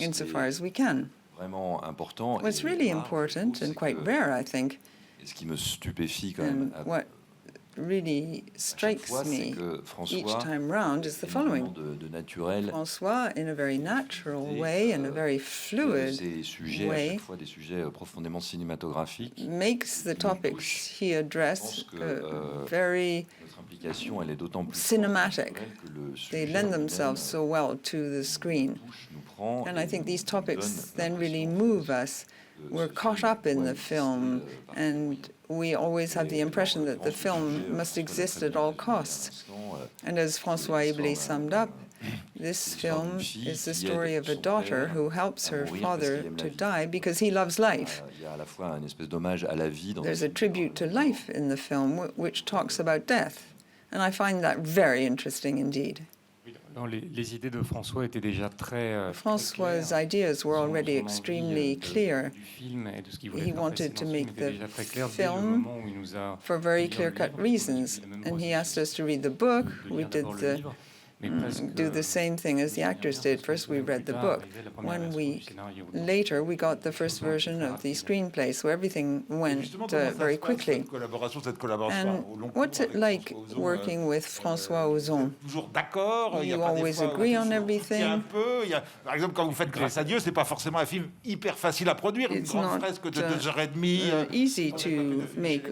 [SPEAKER 1] insofar as we can.
[SPEAKER 12] vraiment important.
[SPEAKER 1] What's really important and quite rare, I think,
[SPEAKER 12] Et ce qui me stupéfie quand même
[SPEAKER 1] and what really strikes me each time round is the following.
[SPEAKER 12] de naturel.
[SPEAKER 1] François, in a very natural way, in a very fluid
[SPEAKER 12] Ces sujets, à
[SPEAKER 1] way,
[SPEAKER 12] chaque fois des sujets profondément cinématographiques.
[SPEAKER 1] makes the topics he addresses very
[SPEAKER 12] Notre implication, elle est d'autant plus
[SPEAKER 1] cinematic.
[SPEAKER 12] que le
[SPEAKER 1] They
[SPEAKER 12] sujet
[SPEAKER 1] lend themselves so well to the screen.
[SPEAKER 12] nous prend.
[SPEAKER 1] And I think these topics then really move us. We're caught up in the film, and we always have the impression that the film must exist at all costs. And as François Eblé summed up, this film is the story of a daughter who helps her father to die because he loves life.
[SPEAKER 12] Il y a à la fois une espèce d'hommage à la vie dans
[SPEAKER 1] There's a tribute to life in the film which talks about death, and I find that very interesting indeed.
[SPEAKER 13] Les idées de François étaient déjà très
[SPEAKER 1] François' ideas were already extremely clear.
[SPEAKER 13] du film et de ce qu'il
[SPEAKER 1] He
[SPEAKER 13] voulait faire
[SPEAKER 1] wanted to
[SPEAKER 13] passer dans ce film
[SPEAKER 1] make
[SPEAKER 13] était
[SPEAKER 1] the
[SPEAKER 13] déjà très clair dès le
[SPEAKER 1] film
[SPEAKER 13] moment où il nous a
[SPEAKER 1] for very
[SPEAKER 13] dit lire le
[SPEAKER 1] clear-cut
[SPEAKER 13] livre,
[SPEAKER 1] reasons.
[SPEAKER 13] le même
[SPEAKER 1] And he
[SPEAKER 13] processus
[SPEAKER 1] asked us to read the book.
[SPEAKER 13] de
[SPEAKER 1] We
[SPEAKER 13] lire
[SPEAKER 1] did
[SPEAKER 13] d'abord le
[SPEAKER 1] the
[SPEAKER 13] livre, mais presque
[SPEAKER 1] do the same thing as the actors did. First, we read the book. 1 week later, we got the first version of the screenplay, so everything went very quickly. And what's it like working with François Ozon?
[SPEAKER 9] Toujours d'accord.
[SPEAKER 1] You always agree on everything.
[SPEAKER 9] Par exemple, quand vous faites Grâce à Dieu, c'est pas forcément un film hyper facile à produire. Une
[SPEAKER 1] It's
[SPEAKER 9] grande
[SPEAKER 1] not
[SPEAKER 9] fresque de 2h30.
[SPEAKER 1] easy to make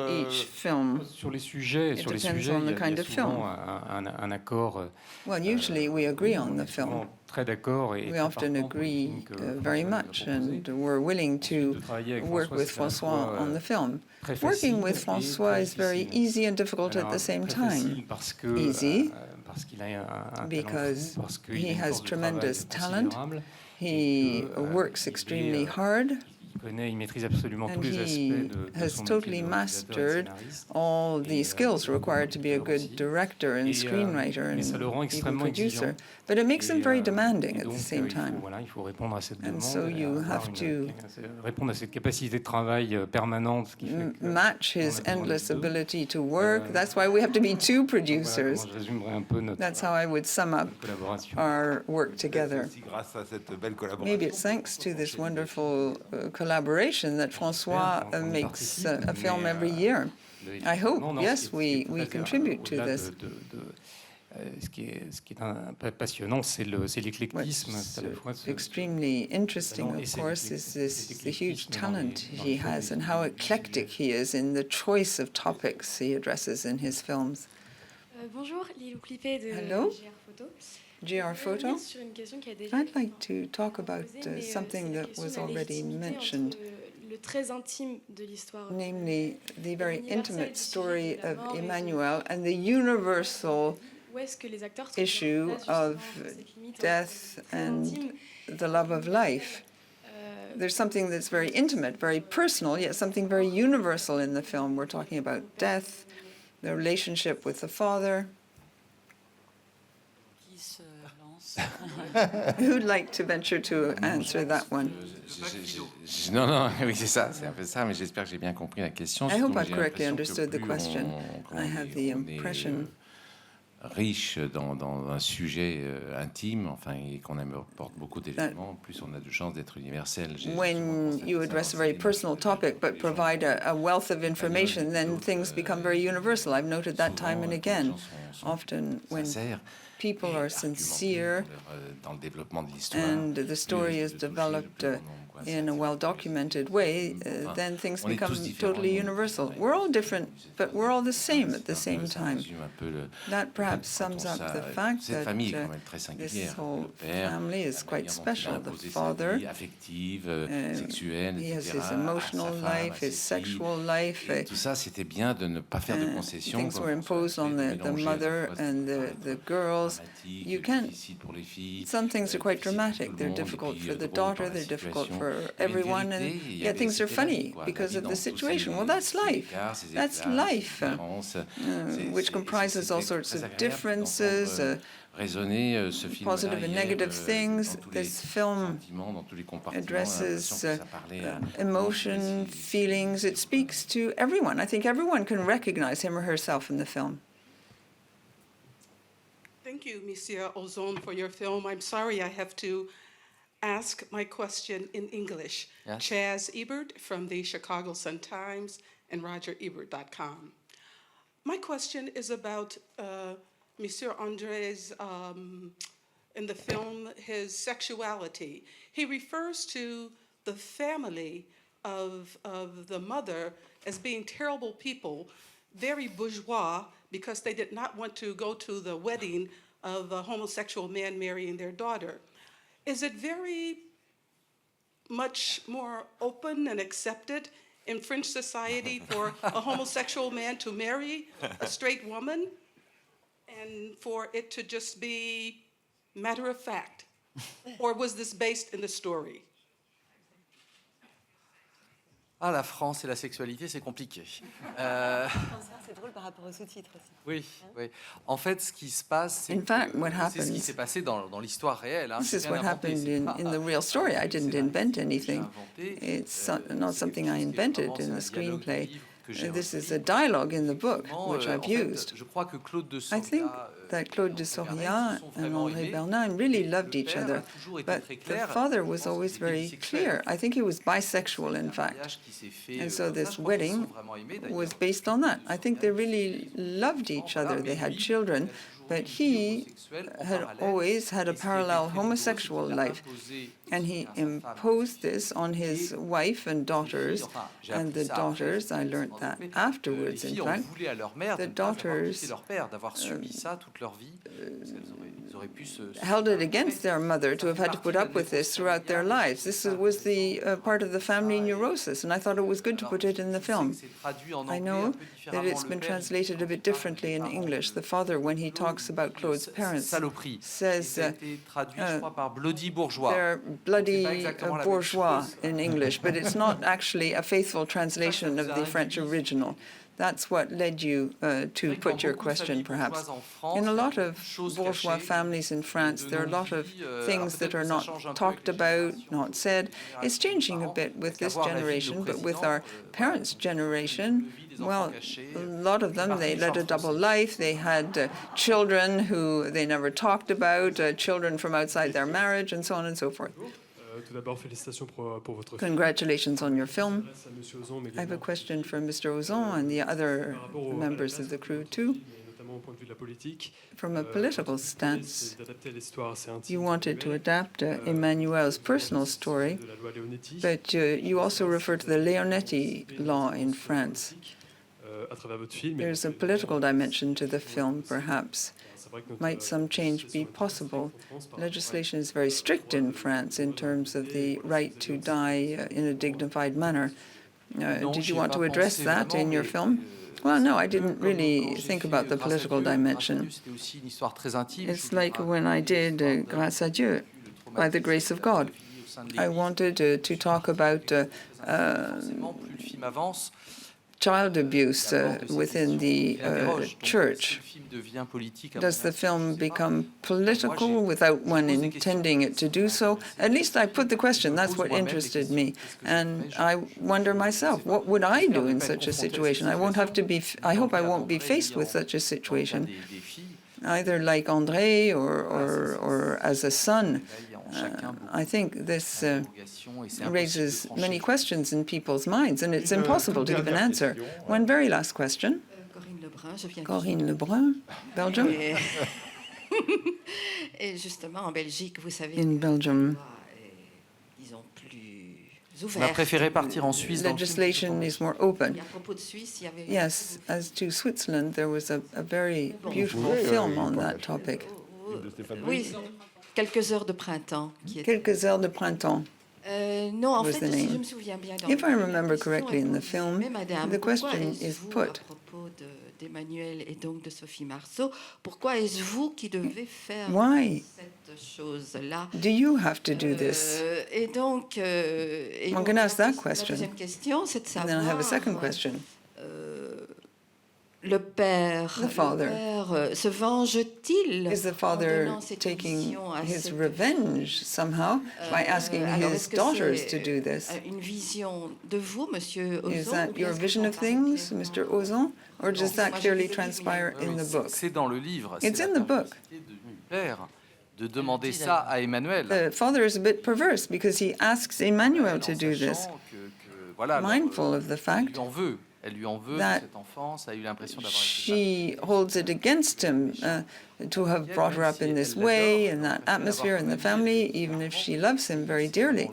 [SPEAKER 1] each film.
[SPEAKER 13] Sur les sujets,
[SPEAKER 1] It
[SPEAKER 13] sur les
[SPEAKER 1] depends
[SPEAKER 13] sujets,
[SPEAKER 1] on
[SPEAKER 13] il y
[SPEAKER 1] the
[SPEAKER 13] a
[SPEAKER 1] kind of film.
[SPEAKER 13] souvent un accord.
[SPEAKER 1] Well, usually we agree on the film.
[SPEAKER 13] Souvent très d'accord et
[SPEAKER 1] We
[SPEAKER 13] très
[SPEAKER 1] often
[SPEAKER 13] partant pour le
[SPEAKER 1] agree
[SPEAKER 13] film que
[SPEAKER 1] very
[SPEAKER 13] François nous a
[SPEAKER 1] much,
[SPEAKER 13] proposé.
[SPEAKER 1] and we're willing to
[SPEAKER 13] De travailler avec
[SPEAKER 1] work
[SPEAKER 13] François,
[SPEAKER 1] with
[SPEAKER 13] c'est à la
[SPEAKER 1] François
[SPEAKER 13] fois,
[SPEAKER 1] on the film.
[SPEAKER 13] très
[SPEAKER 1] Working
[SPEAKER 13] facile
[SPEAKER 1] with
[SPEAKER 13] et
[SPEAKER 1] François
[SPEAKER 13] très
[SPEAKER 1] is very
[SPEAKER 13] difficile.
[SPEAKER 1] easy and difficult at
[SPEAKER 13] Alors,
[SPEAKER 1] the same
[SPEAKER 13] très
[SPEAKER 1] time.
[SPEAKER 13] facile parce que
[SPEAKER 1] Easy,
[SPEAKER 13] parce qu'il a un talent
[SPEAKER 1] because
[SPEAKER 13] fou, parce qu'il
[SPEAKER 1] he
[SPEAKER 13] a une
[SPEAKER 1] has
[SPEAKER 13] force de travail
[SPEAKER 1] tremendous talent.
[SPEAKER 13] considérable,
[SPEAKER 1] He
[SPEAKER 13] que,
[SPEAKER 1] works
[SPEAKER 13] il est,
[SPEAKER 1] extremely hard,
[SPEAKER 13] il connaît, il maîtrise absolument tous
[SPEAKER 1] and
[SPEAKER 13] les
[SPEAKER 1] he
[SPEAKER 13] aspects de
[SPEAKER 1] has
[SPEAKER 13] son
[SPEAKER 1] totally
[SPEAKER 13] métier de réalisateur et de
[SPEAKER 1] mastered
[SPEAKER 13] scénariste.
[SPEAKER 1] all the skills required to be a
[SPEAKER 13] producteur
[SPEAKER 1] good
[SPEAKER 13] aussi.
[SPEAKER 1] director and
[SPEAKER 13] Et,
[SPEAKER 1] screenwriter
[SPEAKER 13] mais ça le rend
[SPEAKER 1] and even
[SPEAKER 13] extrêmement
[SPEAKER 1] producer.
[SPEAKER 13] exigeant.
[SPEAKER 1] But it makes him
[SPEAKER 13] Et,
[SPEAKER 1] very demanding
[SPEAKER 13] et
[SPEAKER 1] at
[SPEAKER 13] donc,
[SPEAKER 1] the same time.
[SPEAKER 13] il faut répondre à cette
[SPEAKER 1] And
[SPEAKER 13] demande,
[SPEAKER 1] so
[SPEAKER 13] et
[SPEAKER 1] you
[SPEAKER 13] avoir
[SPEAKER 1] have to
[SPEAKER 13] répondre à cette capacité de travail permanente qui fait que
[SPEAKER 1] match
[SPEAKER 13] on a
[SPEAKER 1] his
[SPEAKER 13] besoin des
[SPEAKER 1] endless
[SPEAKER 13] deux.
[SPEAKER 1] ability to work. That's why we have to be two
[SPEAKER 13] Voilà
[SPEAKER 1] producers.
[SPEAKER 13] comment je résumerai un peu notre
[SPEAKER 1] That's how I would sum up
[SPEAKER 13] collaboration.
[SPEAKER 1] our work together.
[SPEAKER 9] Aussi grâce à cette belle collaboration.
[SPEAKER 1] Maybe it's thanks to this wonderful collaboration that François makes a film every year. I hope, yes, we contribute to this.
[SPEAKER 13] Ce qui est passionnant, c'est l'éclectisme. C'est à la fois
[SPEAKER 1] What's extremely interesting, of course, is the huge talent he has and how eclectic he is in the choice of topics he addresses in his films.
[SPEAKER 14] Bonjour, Lilou Clippé de
[SPEAKER 1] Hello.
[SPEAKER 14] GR Photo.
[SPEAKER 1] GR Photo.
[SPEAKER 14] Sur une question qui a déjà
[SPEAKER 1] I'd like to talk about
[SPEAKER 14] mais,
[SPEAKER 1] something
[SPEAKER 14] c'est la
[SPEAKER 1] that
[SPEAKER 14] question
[SPEAKER 1] was
[SPEAKER 14] de la
[SPEAKER 1] already
[SPEAKER 14] légitimité
[SPEAKER 1] mentioned,
[SPEAKER 14] entre le très intime de l'histoire.
[SPEAKER 1] namely the very intimate story of
[SPEAKER 14] mort et
[SPEAKER 1] Emmanuel and the universal
[SPEAKER 14] Où est-ce que les acteurs sont
[SPEAKER 1] issue
[SPEAKER 14] mis en place,
[SPEAKER 1] of
[SPEAKER 14] justement, pour cette limite
[SPEAKER 1] death
[SPEAKER 14] entre très
[SPEAKER 1] and
[SPEAKER 14] intime,
[SPEAKER 1] the love of life. There's something that's very intimate, very personal, yet something very universal in the film. We're talking about death, the relationship with the father.
[SPEAKER 5] Qui se lance?
[SPEAKER 1] Who'd like to venture to answer that one?
[SPEAKER 3] Non, non, oui, c'est ça, c'est un peu ça, mais j'espère que j'ai bien compris la question.
[SPEAKER 1] I hope
[SPEAKER 3] Surtout,
[SPEAKER 1] I've
[SPEAKER 3] j'ai
[SPEAKER 1] correctly
[SPEAKER 3] l'impression que
[SPEAKER 1] understood the
[SPEAKER 3] plus
[SPEAKER 1] question.
[SPEAKER 3] comment
[SPEAKER 1] I have
[SPEAKER 3] dire,
[SPEAKER 1] the
[SPEAKER 3] on est,
[SPEAKER 1] impression
[SPEAKER 3] riche dans un sujet intime, enfin, et qu'on apporte beaucoup d'éléments, plus on a de chances d'être universel.
[SPEAKER 1] when you address a very personal topic but provide a wealth of information, then things become very universal. I've noted that time and again. Often when people are sincere
[SPEAKER 3] dans le développement de l'histoire,
[SPEAKER 1] and the story is developed in a well-documented way, then things become totally universal. We're all different, but we're all the same at the same time. That perhaps sums up the fact that this whole family is quite special. The father, he has his emotional life, his sexual life.
[SPEAKER 3] Tout ça, c'était bien de ne pas faire de concessions.
[SPEAKER 1] Things were imposed on the mother and the girls. You can't. Some things are quite dramatic. They're difficult for the daughter. They're difficult for everyone, and yet things are funny because of the situation. Well, that's life. That's life, which comprises all sorts of differences. Positive and negative things. This film addresses emotion, feelings. It speaks to everyone. I think everyone can recognize him or herself in the film.
[SPEAKER 15] Thank you, Monsieur Ozon, for your film. I'm sorry I have to ask my question in English.
[SPEAKER 10] Yes.
[SPEAKER 15] Chaz Ebert from the Chicago Sun-Times and RogerEbert.com. My question is about Monsieur André's, in the film, his sexuality. He refers to the family of the mother as being terrible people, very bourgeois, because they did not want to go to the wedding of a homosexual man marrying their daughter. Is it very much more open and accepted in French society for a homosexual man to marry a straight woman and for it to just be matter of fact? Or was this based in the story?
[SPEAKER 10] Ah, la France et la sexualité, c'est compliqué.
[SPEAKER 8] C'est drôle par rapport aux sous-titres aussi.
[SPEAKER 10] Oui, oui. En fait, ce qui se passe, c'est ce qui s'est passé dans l'histoire réelle. Hein.
[SPEAKER 1] This is what happened in the real story. I didn't invent anything. It's not something I invented in the screenplay. This is a dialogue in the book, which I've used. I think that Claude de Soria and André Bernard really loved each other, but the father was always very clear. I think he was bisexual, in fact. And so this wedding was based on that. I think they really loved each other. They had children, but he had always had a parallel homosexual life. And he imposed this on his wife and daughters. And the daughters, I learned that afterwards, in fact, the daughters held it against their mother to have had to put up with this throughout their lives. This was the part of the family neurosis, and I thought it was good to put it in the film. I know that it's been translated a bit differently in English. The father, when he talks about Claude's parents, says they're bloody bourgeois in English, but it's not actually a faithful translation of the French original. That's what led you to put your question, perhaps. In a lot of bourgeois families in France, there are a lot of things that are not talked about, not said. It's changing a bit with this generation, but with our parents' generation, well, a lot of them, they led a double life. They had children who they never talked about, children from outside their marriage, and so on and so forth. Congratulations on your film. I have a question for Mr. Ozon and the other members of the crew, too. From a political stance, you wanted to adapt Emmanuel's personal story, but you also refer to the Leonetti law in France. There's a political dimension to the film, perhaps. Might some change be possible? Legislation is very strict in France in terms of the right to die in a dignified manner. Did you want to address that in your film? Well, no, I didn't really think about the political dimension. It's like when I did Grâce à Dieu, by the grace of God. I wanted to talk about child abuse within the church. Does the film become political without one intending it to do so? At least I put the question. That's what interested me. And I wonder myself, what would I do in such a situation? I hope I won't be faced with such a situation, either like André or as a son. I think this raises many questions in people's minds, and it's impossible to give an answer. One very last question. Corinne Lebrun, Belgium. In Belgium,
[SPEAKER 10] On a préféré partir en Suisse.
[SPEAKER 1] Legislation is more open. Yes, as to Switzerland, there was a very beautiful film on that topic.
[SPEAKER 7] Oui, Quelques heures de printemps.
[SPEAKER 1] Quelques heures de printemps.
[SPEAKER 7] Non, en
[SPEAKER 1] was
[SPEAKER 7] fait,
[SPEAKER 1] the
[SPEAKER 7] si
[SPEAKER 1] name.
[SPEAKER 7] je me souviens bien, dans
[SPEAKER 1] If I remember
[SPEAKER 7] la
[SPEAKER 1] correctly in the film, the question is put.
[SPEAKER 7] d'Emmanuel et donc de Sophie Marceau, pourquoi est-ce vous qui devez faire
[SPEAKER 1] Why
[SPEAKER 7] cette chose-là?
[SPEAKER 1] do you have to do this?
[SPEAKER 7] Et donc,
[SPEAKER 1] One can ask that question.
[SPEAKER 7] La deuxième question, c'est de
[SPEAKER 1] And
[SPEAKER 7] savoir.
[SPEAKER 1] then I have a second question.
[SPEAKER 7] Le père,
[SPEAKER 1] The father.
[SPEAKER 7] Se venge-t-il
[SPEAKER 1] Is the
[SPEAKER 7] en
[SPEAKER 1] father
[SPEAKER 7] donnant cette
[SPEAKER 1] taking
[SPEAKER 7] mission à
[SPEAKER 1] his
[SPEAKER 7] cette
[SPEAKER 1] revenge somehow by asking
[SPEAKER 7] alors,
[SPEAKER 1] his
[SPEAKER 7] est-ce que
[SPEAKER 1] daughters
[SPEAKER 7] c'est,
[SPEAKER 1] to do this?
[SPEAKER 7] Une vision de vous, Monsieur Ozon,
[SPEAKER 1] Is
[SPEAKER 7] ou
[SPEAKER 1] that
[SPEAKER 7] bien
[SPEAKER 1] your
[SPEAKER 7] est-ce que
[SPEAKER 1] vision
[SPEAKER 7] c'est
[SPEAKER 1] of things, Mr. Ozon, or does that clearly transpire in the book?
[SPEAKER 10] C'est dans le livre.
[SPEAKER 1] It's in the book.
[SPEAKER 10] Du père de demander ça à Emmanuel.
[SPEAKER 1] The father is a bit perverse because he asks Emmanuel to do this, mindful of the fact
[SPEAKER 10] Elle lui en veut
[SPEAKER 1] that
[SPEAKER 10] cette enfance, a eu l'impression d'avoir
[SPEAKER 1] she holds it against him to have brought her up in this way, in that atmosphere, in the family, even if she loves him very dearly.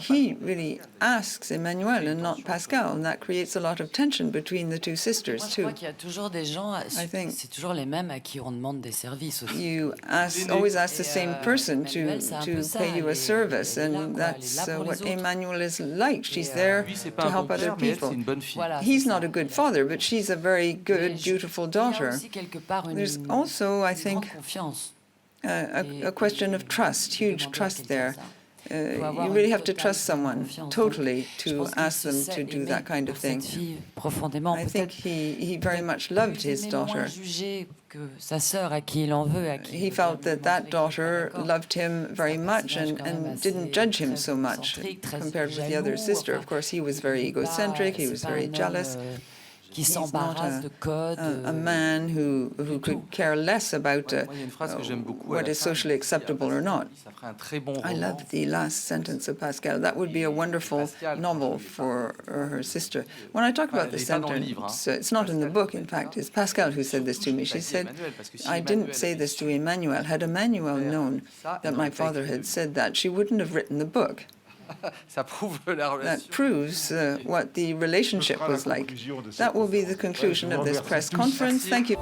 [SPEAKER 1] He really asks Emmanuel and not Pascal, and that creates a lot of tension between the two sisters,
[SPEAKER 5] Moi, je
[SPEAKER 1] too.
[SPEAKER 5] crois qu'il y a toujours des gens, c'est toujours les mêmes à qui on demande des services aussi.
[SPEAKER 1] You always ask the same person to
[SPEAKER 5] ça,
[SPEAKER 1] pay you a service, and that's what Emmanuel is like. She's there to help other people. He's not a good father, but she's a very good, beautiful daughter. There's also, I think, a question of trust, huge trust there. You really have to trust someone totally to ask them to do that kind of thing. I think he very much loved his daughter. He felt that that daughter loved him very much and didn't judge him so much compared with the other sister. Of course, he was very egocentric, he was very jealous. He's not a man who could care less about what is socially acceptable or not. I love the last sentence of Pascal. That would be a wonderful novel for her sister. When I talk about the sentence, it's not in the book, in fact. It's Pascal who said this to me. She said, I didn't say this to Emmanuel. Had Emmanuel known that my father had said that, she wouldn't have written the book. That proves what the relationship was like. That will be the conclusion of this press conference. Thank you.